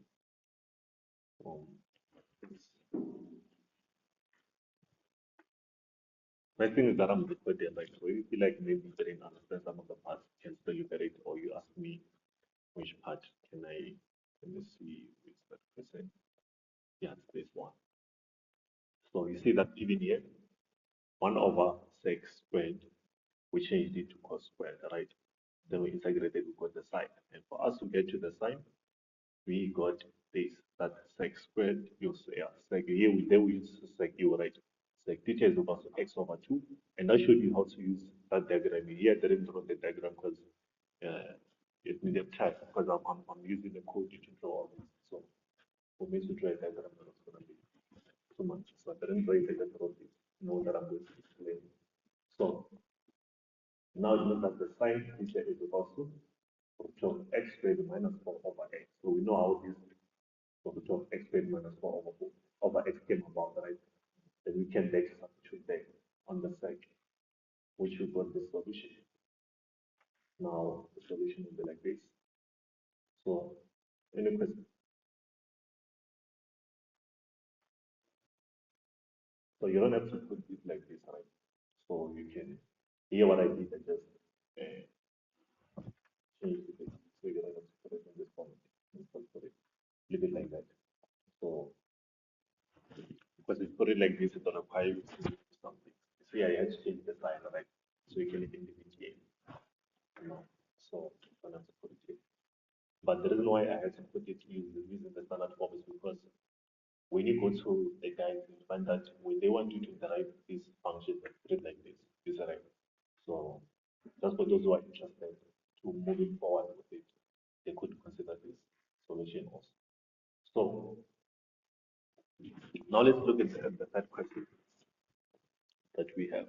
my thing is that I'm recording, like, so if you feel like maybe you didn't understand some of the parts, you can still look at it, or you ask me which part can I, let me see, which that percent. Yeah, it's this one. So you see that even here, 1 over sec squared, we changed it to cos squared, right? Then we integrated, we got the sine. And for us to get to the sine, we got this, that sec squared, you say, yeah, sec, here we, then we use sec u, right? Sec theta is equal to x over 2. And I showed you how to use that diagram. Here I didn't draw the diagram because it needed time, because I'm using the code to draw all this. So for me to draw a diagram, it's going to be too much. So I didn't draw it, I just wrote it. Know that I'm going to explain. So now you know that the sine theta is equal to root of x squared minus 4 over x. So we know how this root of x squared minus 4 over 4 over x came about, right? Then we can make substitute there on the side, which we got the solution. Now the solution will be like this. So any question? So you don't have to put it like this, right? So you can hear what I did. I just change it. So you don't have to put it in this format. Put it, leave it like that. So because if you put it like this, it will require you to do something. So yeah, I had to change the sign, right? So you can even do it here. So you don't have to put it here. But the reason why I had to put it using the standard form is because when you go to the guide, you find that when they want you to derive this function, they put it like this, right? So just for those who are interested to moving forward with it, they could consider this solution also. So now let's look at the third question that we have.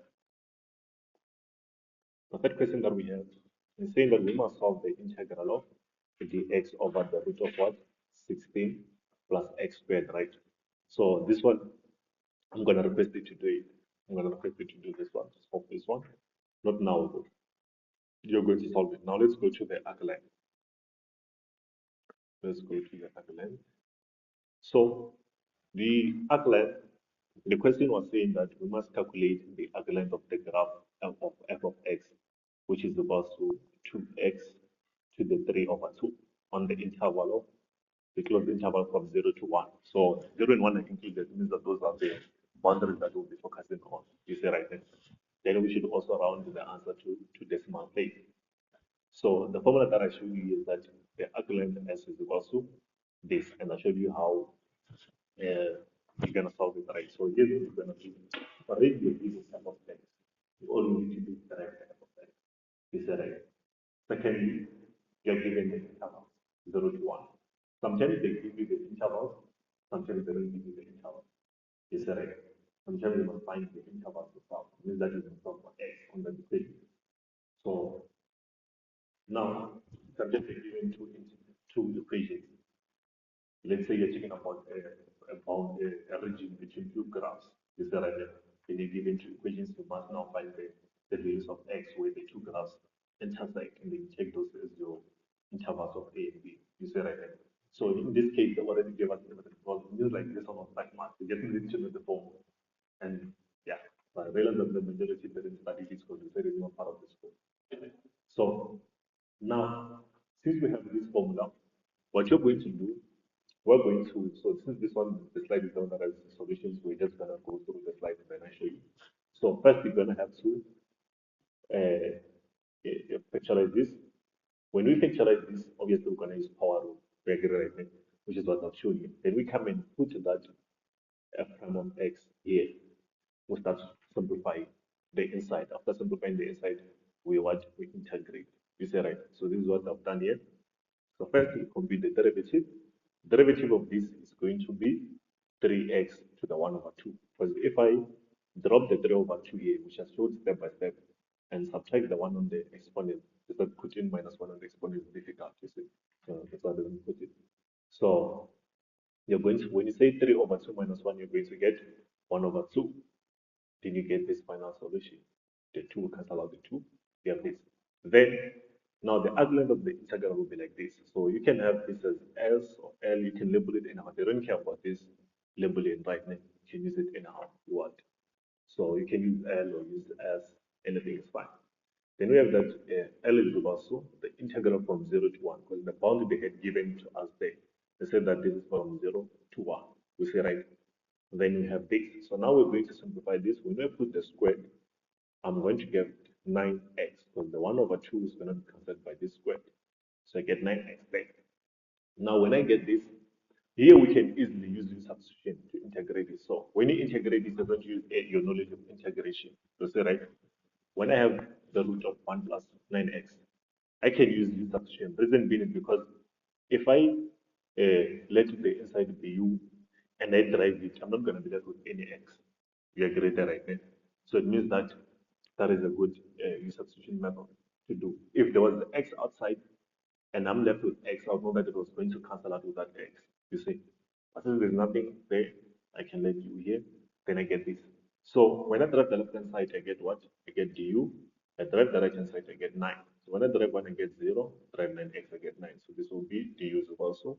The third question that we have is saying that we must solve the integral of dx over the root of what? 16 plus x squared, right? So this one, I'm going to request you to do it. I'm going to request you to do this one, to solve this one. Not now, but you're going to solve it. Now let's go to the arc line. Let's go to the arc line. So the arc line, the question was saying that we must calculate the arc length of the graph of f of x, which is equal to 2x to the 3 over 2 on the interval of the closed interval from 0 to 1. So 0 and 1 are included, means that those are the boundaries that we'll be focusing on. You see right there. Then we should also round the answer to decimal place. So the formula that I showed you is that the arc length s is equal to this, and I showed you how you're gonna solve it, right? So here's what you're gonna do. Already you give f of x. You only need to do correct f of x. Is that right? Secondly, you're given the intervals 0 to 1. Sometimes they give you the intervals, sometimes they don't give you the intervals. Is that right? Sometimes you must find the intervals yourself. Means that you can solve for x on the equation. So now, subject is given two equations. Let's say you're talking about a region between two graphs. Is that right? Then you're given two equations. You must now find the values of x where the two graphs intersect, and then you take those as your intervals of a and b. You say right? So in this case, they already gave us everything. Well, it's like this one of like math. You just need to know the form. And yeah, so I realize that the majority didn't study this code. They said it's not part of this code. So now, since we have this formula, what you're going to do, we're going to, so since this one, the slide is done as solutions, we're just going to go through the slides and then I show you. So first, you're going to have to pictureize this. When we pictureize this, obviously we're going to use power rule, regularizing, which is what I've shown you. Then we come and put that f prime of x here. We start simplifying. the inside. After simplifying the inside, we integrate. You say right. So this is what I've done here. So first we compute the derivative. Derivative of this is going to be 3x to the 1 over 2. Because if I drop the 3 over 2 here, which I showed step by step, and subtract the 1 on the exponent, because putting minus 1 on the exponent is difficult, you see. So that's why I didn't put it. So you're going to, when you say 3 over 2 minus 1, you're going to get 1 over 2. Then you get this final solution. The 2 will cancel out the 2. You have this. Then, now the argument of the integral will be like this. So you can have this as S or L. You can label it anyhow. They don't care about this labeling right now. You can use it anyhow you want. So you can use L or use S. Anything is fine. Then we have that L is also the integral from 0 to 1, because the boundary they had given to us there. They said that this is from 0 to 1. We say right. Then we have this. So now we're going to simplify this. When I put the square, I'm going to get 9x, because the 1 over 2 is going to be cancelled by this square. So I get 9x there. Now when I get this, here we can easily use this substitution to integrate this. So when you integrate this, you're going to use your knowledge of integration. So say right, when I have the root of 1 plus 9x, I can use this substitution. Reason being is because if I let the inside be u and I derive it, I'm not going to be left with any x. You agree there, right? So it means that that is a good use substitution method to do. If there was the x outside and I'm left with x, I know that it was going to cancel out with that x. You see, but since there's nothing there, I can let u here, then I get this. So when I derive the left hand side, I get what? I get du. I derive the right hand side, I get 9. So when I derive 1, I get 0. Derive 9x, I get 9. So this will be du is also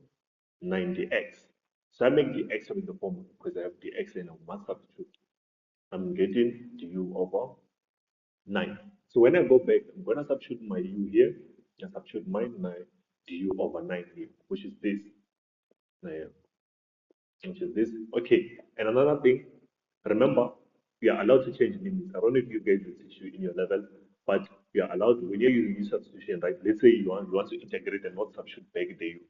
90x. So I make the x with the formula because I have the x and I must substitute. I'm getting du over 9. So when I go back, I'm going to substitute my u here and substitute my 9 du over 9 here, which is this. Which is this. Okay, and another thing, remember, we are allowed to change limits. I don't know if you guys will teach you in your level, but we are allowed, when you're using substitution, right? Let's say you want to integrate and not substitute back the u.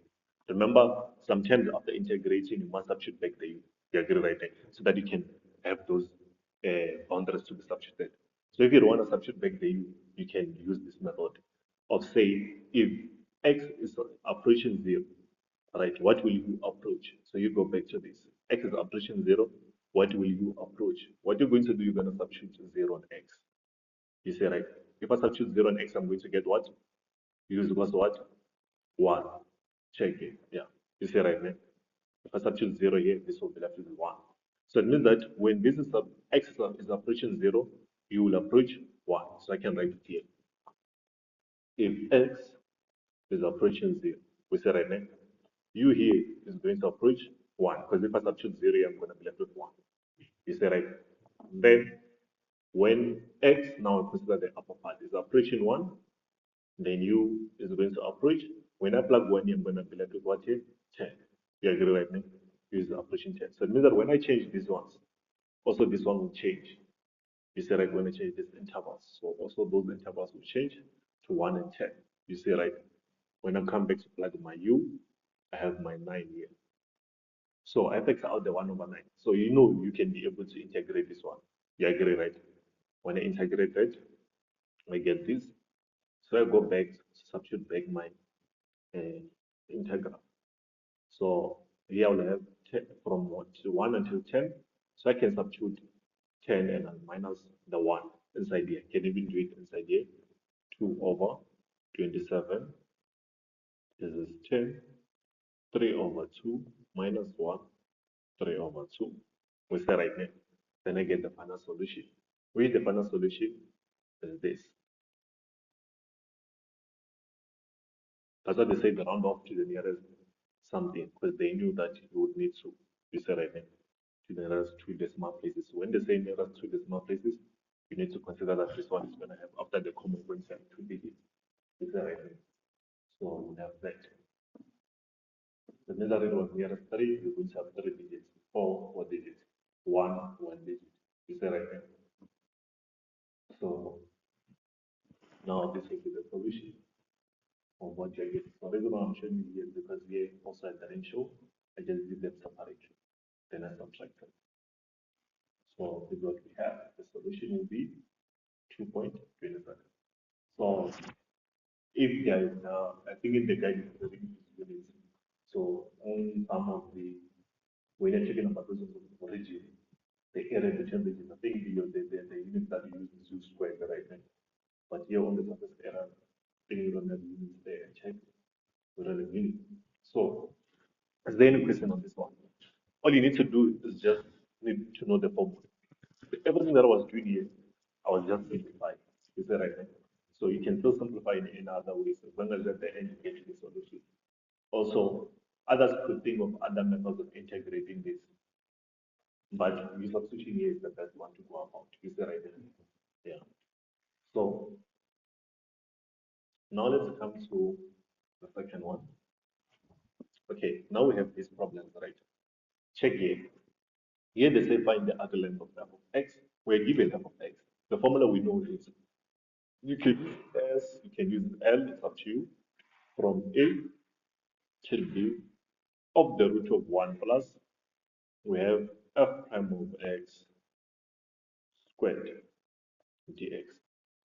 Remember, sometimes after integrating, you must substitute back the u. You agree, right? So that you can have those boundaries to be substituted. So if you don't want to substitute back the u, you can use this method of saying if x is approaching 0, right, what will you approach? So you go back to this. X is approaching 0. What will you approach? What you're going to do, you're going to substitute 0 on x. You say, right, if I substitute 0 on x, I'm going to get what? U is equals to what? 1. Check it. Yeah. You say, right, man. If I substitute 0 here, this will be left with 1. So it means that when this is x is approaching 0, you will approach 1. So I can write it here. If x is approaching 0, we say, right, man, u here is going to approach 1, because if I substitute 0, I'm going to be left with 1. You say, right? Then, when x, now consider the upper part, is approaching 1, then u is going to approach. When I plug 1 here, I'm going to be left with what here? 10. You agree with me? U is approaching 10. So it means that when I change these ones, also this one will change. You say, right, when I change these intervals, so also those intervals will change to 1 and 10. You say, right, when I come back to plug my u, I have my 9 here. So I take out the 1 over 9. So you know you can be able to integrate this one. You agree, right? When I integrate it, I get this. So I go back, substitute back my integral. So here I will have 10, from 1 until 10. So I can substitute 10 and then minus the 1 inside here. Can even do it inside here. 2 over 27. This is 10. 3 over 2 minus 1. 3 over 2. We say right now. Then I get the final solution. With the final solution is this. That's why they say the round off to the nearest something, because they knew that you would need to. You say right now, to the nearest two decimal places. So when they say nearest two decimal places, you need to consider that this one is going to have after the common points have 2 digits. You say right now. So we have that. The middle rate was nearest 3, you're going to have 3 digits, 4 digits, 1 digit. You say right now. So now this will be the solution of what you get. So the reason why I'm showing you here is because we also had the ratio. I just did them separately. Then I subtracted. So this is what we have. The solution will be 2.27. So if there is, I think in the guidance, the units. So on some of the, when you're checking about those of the origin, the error between regions, I think the unit that you use is U squared, right? But here on the surface error, I think you don't have units there. Check. We don't have units. So is there any question on this one? All you need to do is just need to know the formula. Everything that I was doing here, I was just simplifying. Is that right? So you can still simplify in other ways as long as at the end you get to the solution. Also, others could think of other methods of integrating this, but the substitution here is the best one to go about. Is that right? Yeah. So now let's come to the second one. Okay, now we have these problems, right? Check here. Here they say find the other length of f of x. We're given f of x. The formula we know is you can use S, you can use L, it's up to you, from A till B of the root of 1 plus we have f prime of x squared dx.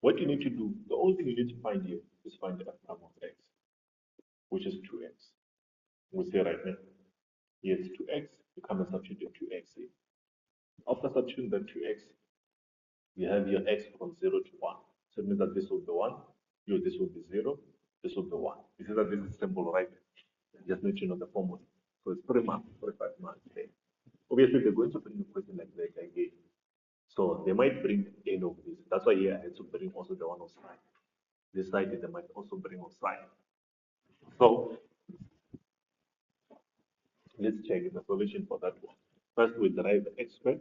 What you need to do, the only thing you need to find here is find the f prime of x, which is 2x. We say right now, here it's 2x, you come and substitute 2x here. After substituting the 2x, you have your x from 0 to 1. So it means that this will be 1, this will be 0, this will be 1. You see that this is simple, right? You just need to know the formula. So it's 3 marks, 45 marks there. Obviously, they're going to bring a question like that again. So they might bring any of this. That's why here I had to bring also the one of sine. This side they might also bring of sine. So let's check the solution for that one. First, we derive x squared.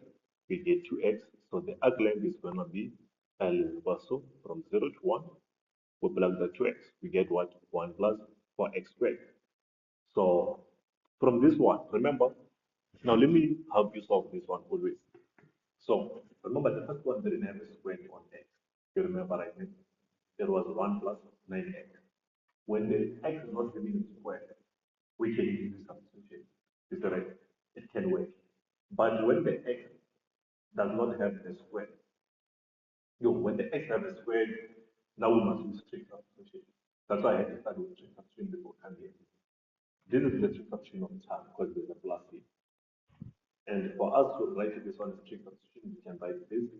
We get 2x. So the arc length is going to be L is also from 0 to 1. We plug the 2x. We get what? 1 plus 4x squared. So from this one, remember, now let me help you solve this one always. So remember the first one didn't have a square on x. You remember, right? There was 1 plus 9x. When the x is not having a square, we can use the substitution. Is that right? It can work. But when the x does not have a square, when the x has a square, now we must use strict substitution. That's why I had to start with strict substitution before coming here. This is the strict substitution of time because there's a plus here. And for us to write this one as strict substitution, we can write this.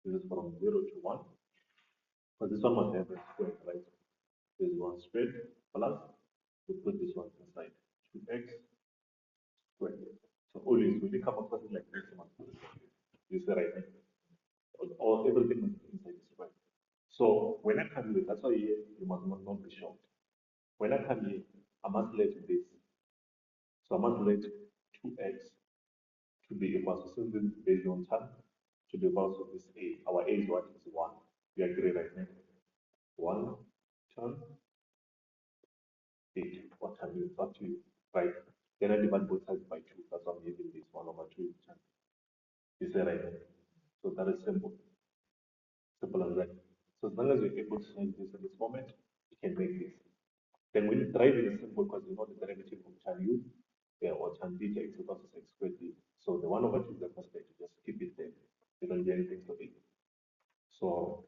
This is from 0 to 1. But this one must have a square, right? This is 1 squared plus, we put this one inside, 2x squared. So always when you come across it like this, you must put it like this. This is the right thing. Or everything must be inside the square. So when I come here, that's why here you must not be short. When I come here, I must let this. So I must let 2x to be equal to, since this is based on time, to be equal to this a. Our a is what? Is 1. We agree right now? 1 turn 8. What time is up to you? Right. Then I divide both sides by 2. That's why I'm using this 1 over 2 10. Is that right? So that is simple. Simple as that. So as long as you're able to solve this at this moment, you can make this. Then when you drive it is simple because you know the derivative of tan u or tan beta is equal to x squared d. So the 1 over 2 is the first stage. Just keep it there. You don't do anything to it. So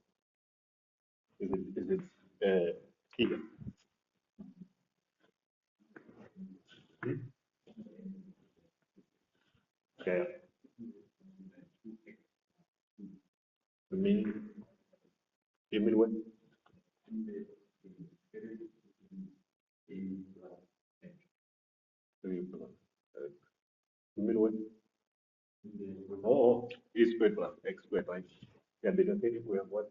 is it clear? Hmm? Okay. You mean you mean what? You mean what? Oh, e squared plus x squared, right? Yeah, because then if we have what?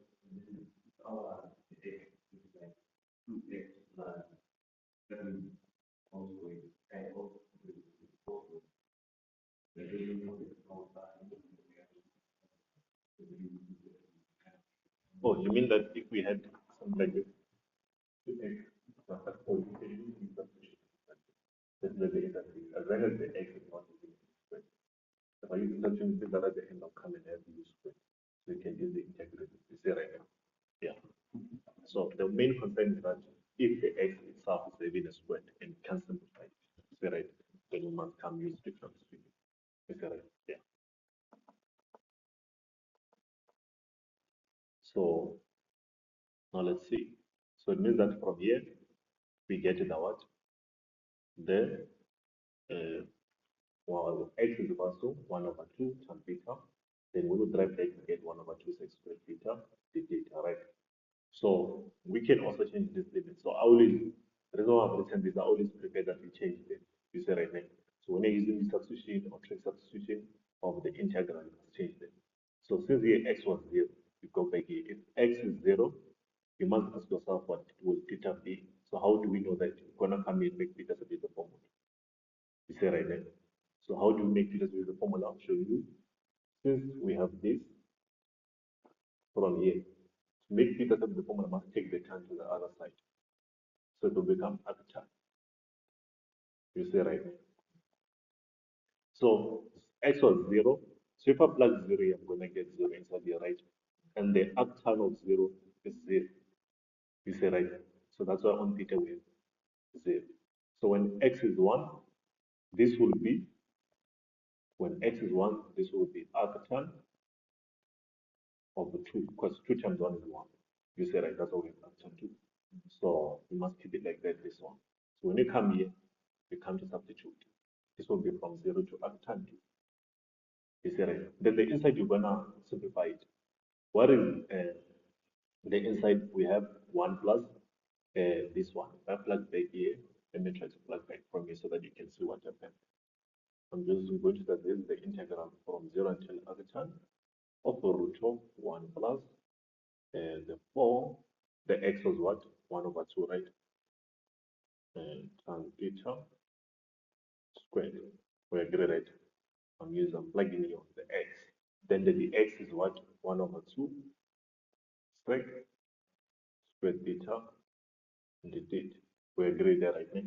Oh, you mean that if we had something like this, to x plus that, oh, you can use the substitution. That's the data. As long as the x is not using squared. If I use the substitution, that at the end of coming have to use squared. So you can use the integrated. You see right now? Yeah. So the main concern is that if the x itself is having a square and can simplify it, is right? Then you must come use different speed. Is right? Yeah. So now let's see. So it means that from here we get the what? The uh, well, x is equal to 1 over 2 tan theta. Then we will drive that to get 1 over 2 sec squared theta d theta, right? So we can also change this limit. So I always, the reason why I've written this, I always prefer that we change it. You say right now. So when you're using the substitution or trig substitution of the integral, you must change them. So since here x was 0, you go back here. If x is 0, you must ask yourself what will theta be. So how do we know that? We're going to come here and make theta be the formula. You say right now. So how do we make theta be the formula? I'll show you. Since we have this from here, to make theta be the formula, I must take the tan to the other side. So it will become arctan. You see right now. So x was 0. So if I plug 0, I'm going to get 0 inside here, right? And the arctan of 0 is 0. You see right? So that's why on theta we have 0. So when x is 1, this will be, when x is 1, this will be arctan of the 2, because 2 times 1 is 1. You see right? That's why we have arctan 2. So you must keep it like that, this one. So when you come here, you come to substitute. This will be from 0 to arctan 2. You see right? Then the inside you're gonna simplify it. What is the inside? We have 1 plus this one. If I plug back here, let me try to plug back from here so that you can see what happened. I'm just going to that this is the integral from 0 until arctan of the root of 1 plus the 4. The x was what? 1 over 2, right? And tan theta squared. We agree, right? I'm plugging here the x. Then the dx is what? 1 over 2 squared theta did. We agree there, I think.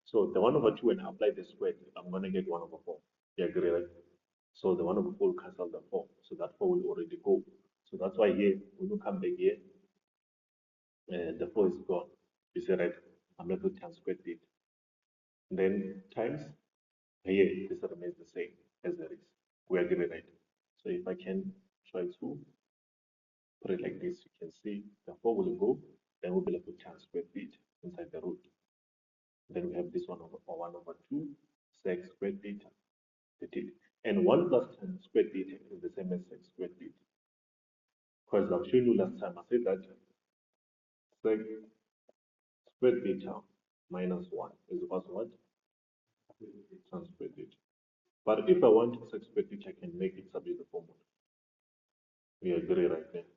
So the 1 over 2, when I apply the square, I'm going to get 1 over 4. You agree, right? So the 1 over 4 will cancel the 4. So that 4 will already go. So that's why here, when you come back here, the 4 is gone. You see, right? I'm left with tan squared theta. Then times, here, this remains the same as it is. We agree, right? So if I can try to put it like this, you can see the 4 will go, then we'll be left with tan squared theta inside the root. Then we have this one over 1 over 2 sec squared theta. And 1 plus tan squared theta is the same as sec squared theta. Because I've shown you last time, I said that sec squared theta minus 1 is equal to what? Tan squared theta. But if I want sec squared theta, I can make it subject the formula. We agree right there.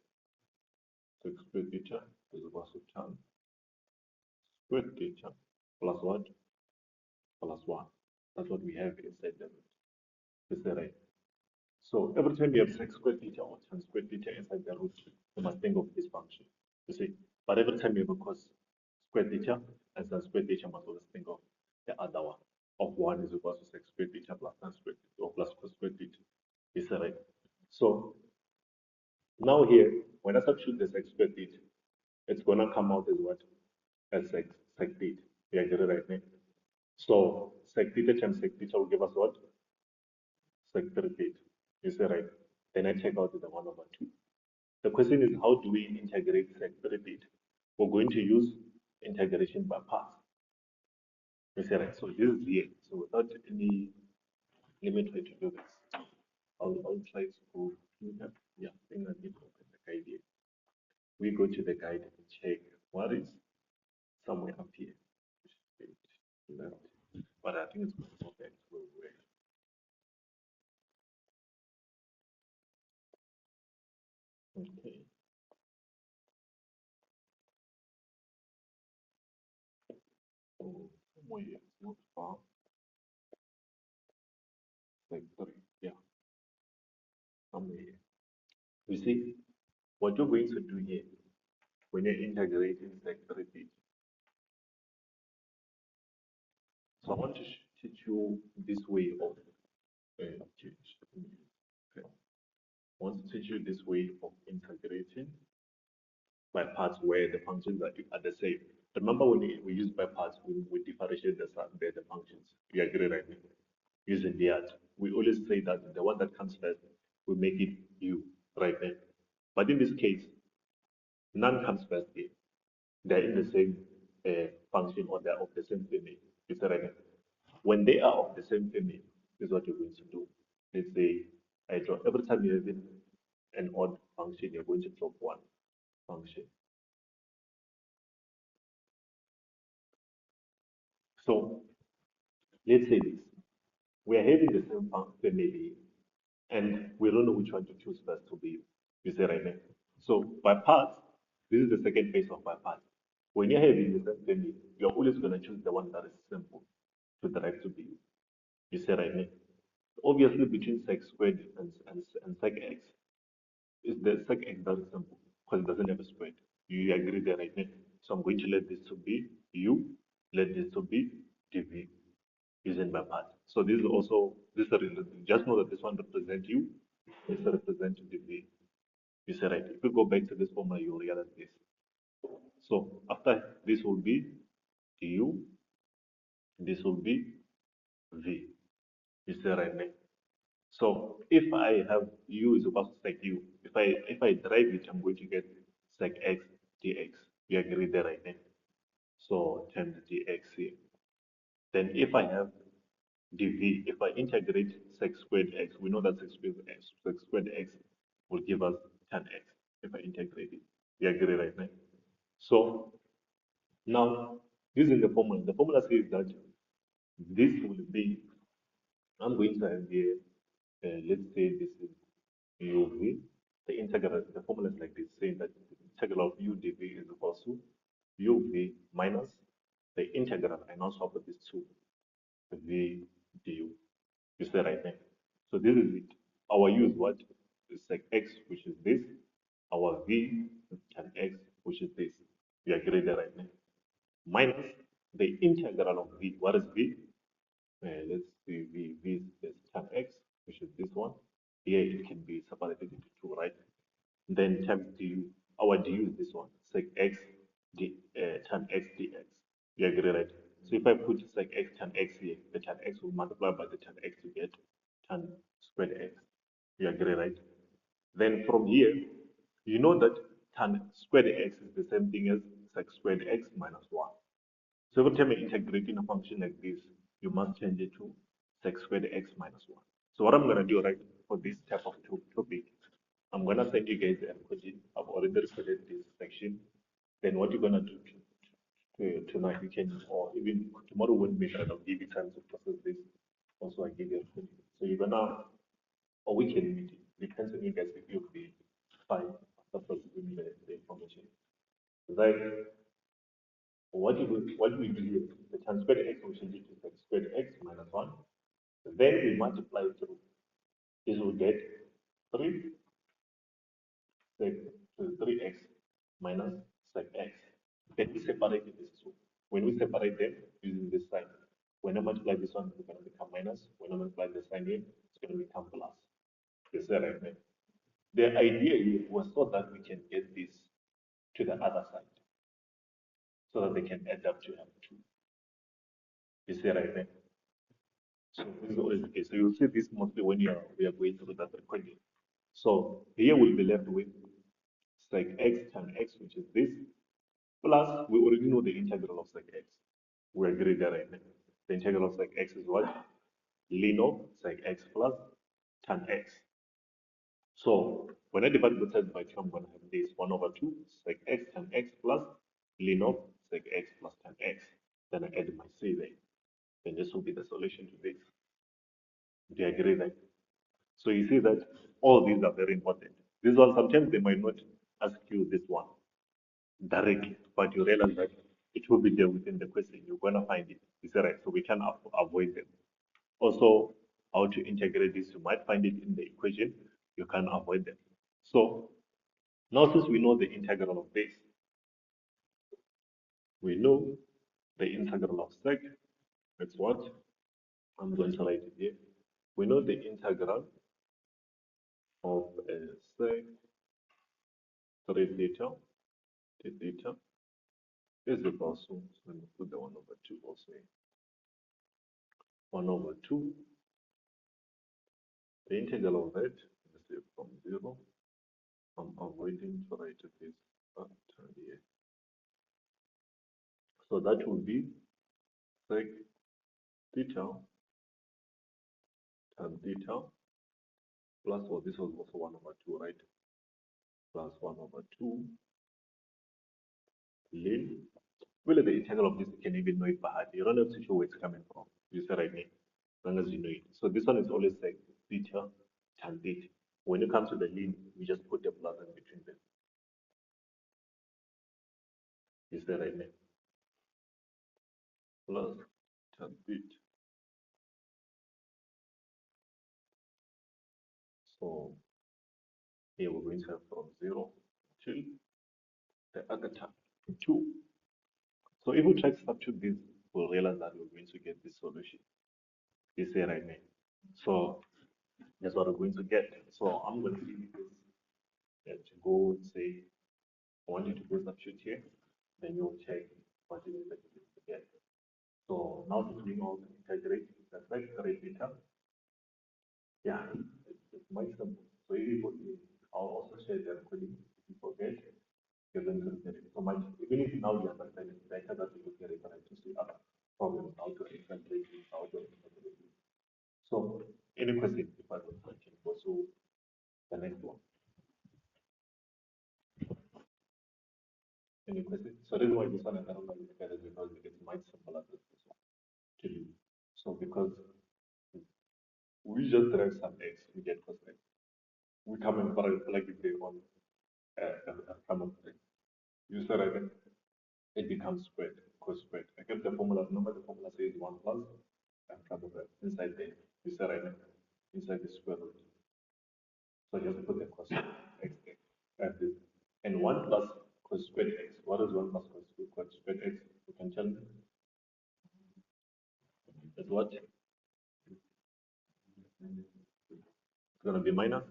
Sec squared theta is equal to tan squared theta plus what? Plus 1. That's what we have inside the root. Is that right? So every time you have sec squared theta or tan squared theta inside the root, you must think of this function. You see, but every time you have a cos squared theta and tan squared theta, must always think of the other one. Of 1 is equal to sec squared theta plus tan squared theta or plus cos squared theta. Is that right? So now here, when I substitute the sec squared theta, it's gonna come out as what? As sec theta. You agree right now? So sec theta times sec theta will give us what? Sec 3 theta. You see right? Then I take out the 1 over 2. The question is, how do we integrate sec 3 theta? We're going to use integration by parts. You see right? So this is here. So without any, let me try to do this. I'll try to go through that. Yeah, I think I need to open the guide here. We go to the guide and check what is somewhere up here. Left. But I think it's going to go back to where. Okay. So somewhere it's not far. Like 3. Yeah. Somewhere here. You see, what you're going to do here when you're integrating sec 3 theta. So I want to teach you this way of change. Okay. I want to teach you this way of integrating by parts where the functions are the same. Remember when we use by parts, we differentiate the functions. We agree right now. Using the art. We always say that the one that comes first, we make it u right now. But in this case, None comes first here. They're in the same function or they're of the same family. It's right. When they are of the same family, this is what you're going to do. Let's say I draw every time you have an odd function, you're going to drop one function. So let's say this. We are having the same family and we don't know which one to choose first to be. You say right now. So by parts, this is the second phase of by parts. When you're having the same family, you're always going to choose the one that is simple to derive to be. You say right now. Obviously, between sec squared and sec x, is the sec x that is simple because it doesn't have a squared. You agree there, right? So I'm going to let this to be u, let this to be dv using my part. So this is also this is just know that this one represents u, this represents dv. You say right. If we go back to this formula, you'll realize this. So after this will be du, this will be v. You say right now. So if I have u is equal to sec u, if I derive it, I'm going to get sec x dx. You agree there, right? So times dx here. Then if I have dv, if I integrate sec squared x, we know that sec squared x will give us tan x if I integrate it. You agree right now? So now using the formula says that this will be, I'm going to have here, let's say this is uv. The integral, the formula is like this, saying that the integral of u dv is equal to uv minus the integral. I now swap this to v du. You see right there. So this is it. Our u is what? Is sec x, which is this. Our v tan x, which is this. We agree there right now. Minus the integral of v. What is v? Let's see, v is tan x, which is this one. Here it can be separated into two, right? Then times du, our du is this one, sec x tan x dx. You agree, right? So if I put sec x tan x here, the tan x will multiply by the tan x to get tan squared x. You agree, right? Then from here, you know that tan squared x is the same thing as sec squared x minus 1. So every time you're integrating a function like this, you must change it to sec squared x minus 1. So what I'm going to do, right, for this type of topic, I'm going to send you guys the encoding. I've already recorded this section. Then what you're going to do tonight, you can, or even tomorrow when we meet, I'll give you time to process this. Also, I give you a encoding. So you're going to, or we can meet it. Depends on you guys if you'll be fine after processing the information. Right? What we do here, the tan squared x will change it to tan squared x minus 1. Then we multiply through. This will get 3 sec to 3x minus sec x. Then we separate these two. When we separate them using this sign, when I multiply this one, it's going to become minus. When I multiply this sign here, it's going to become plus. You see right there? The idea here was so that we can get this to the other side, so that they can add up to have 2. You see right there? So this is always the case. So you'll see this mostly when we are going through that recording. So here we'll be left with sec x tan x, which is this, plus we already know the integral of sec x. We agree there right now. The integral of sec x is what? Ln of sec x plus tan x. So when I divide both sides by 2, I'm going to have this 1 over 2 sec x tan x plus ln of sec x plus tan x. Then I add my c there. Then this will be the solution to this. Do you agree that? So you see that all these are very important. This one, sometimes they might not ask you this one directly, but you realize that it will be there within the question. You're going to find it. Is that right? So we can avoid them. Also, how to integrate this, you might find it in the equation. You can avoid them. So now since we know the integral of this, we know the integral of sec. That's what I'm going to write it here. We know the integral of sec 3 theta theta is equal to, so let me put the 1 over 2 also here. 1 over 2, the integral of that, let's say from 0, I'm avoiding to write this So that will be sec theta tan theta plus, or this was also 1 over 2, right? Plus 1 over 2 ln. Really, the integral of this, you can even know it by heart. You don't have to show where it's coming from. You see what I mean? As long as you know it. So this one is always like theta tan theta. When you come to the ln, you just put the plus in between them. You see what I mean? Plus tan theta. So here we're going to have from 0 till the other term, 2. So if we try to substitute this, we'll realize that we're going to get this solution. You see what I mean? So that's what we're going to get. So I'm going to give you this to go and say, I want you to go substitute here, then you'll check what it is that you're going to get. So now to bring all the integrate, that's right, correct data. Yeah, it's quite simple. So if you put in, I'll also share the recording if you forget, you're going to get it so much. Even if now you understand it better, that you will get it, but I just see other problems, how to integrate it, how to integrate it. So any questions before I can go to the next one? Any questions? So this is why this one I don't like together because it's much simpler than this one to do. So because we just derive some x, we get cos x. We come and plug it on a common thing. You said I think it becomes squared, cos squared. I kept the formula. Remember the formula says 1 plus and cover inside there. You said I think inside the square root. So just put the cos x there. And 1 plus cos squared x. What is 1 plus cos squared x? You can tell me. That's what? It's going to be minus.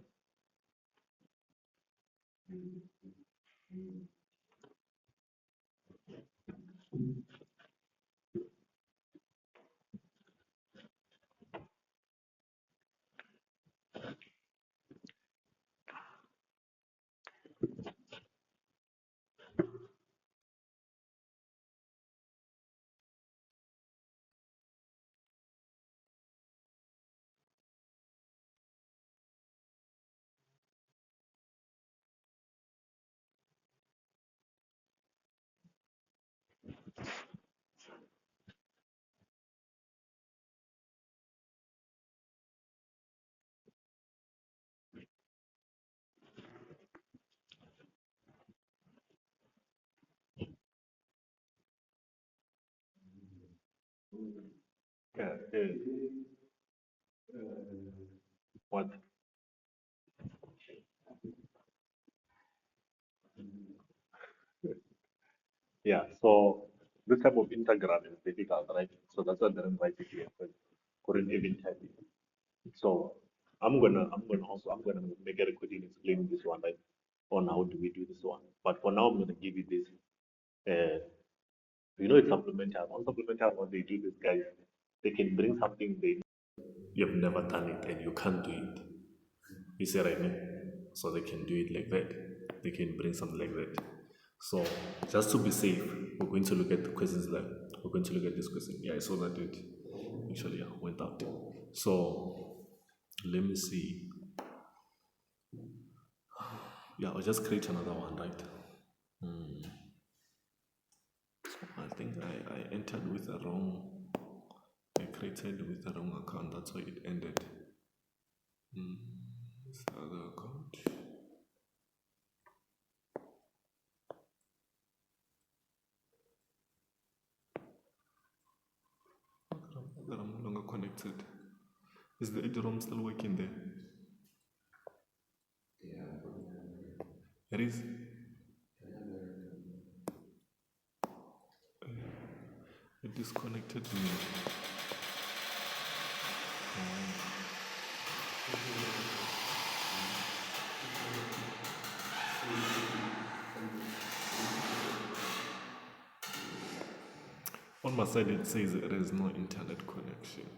Yeah. What? Yeah, so this type of integral is difficult, right? So that's why I didn't write it here, but couldn't even type it. So I'm gonna make a recording explaining this one, right? On how do we do this one. But for now I'm gonna give you this it's supplementary. On supplementary, what they do, these guys, they can bring something they you've never done it and you can't do it. You see what I mean? So they can do it like that. They can bring something like that. So just to be safe, we're going to look at the questions like we're going to look at this question. Yeah, I saw that it actually went out. So let me see. Yeah, I'll just create another one, right? I think I entered with the wrong. I created with the wrong account. That's why it ended. This other account. That I'm no longer connected. Is the EduROM still working there? It is. It disconnected me. On my side, it says there is no internet connection.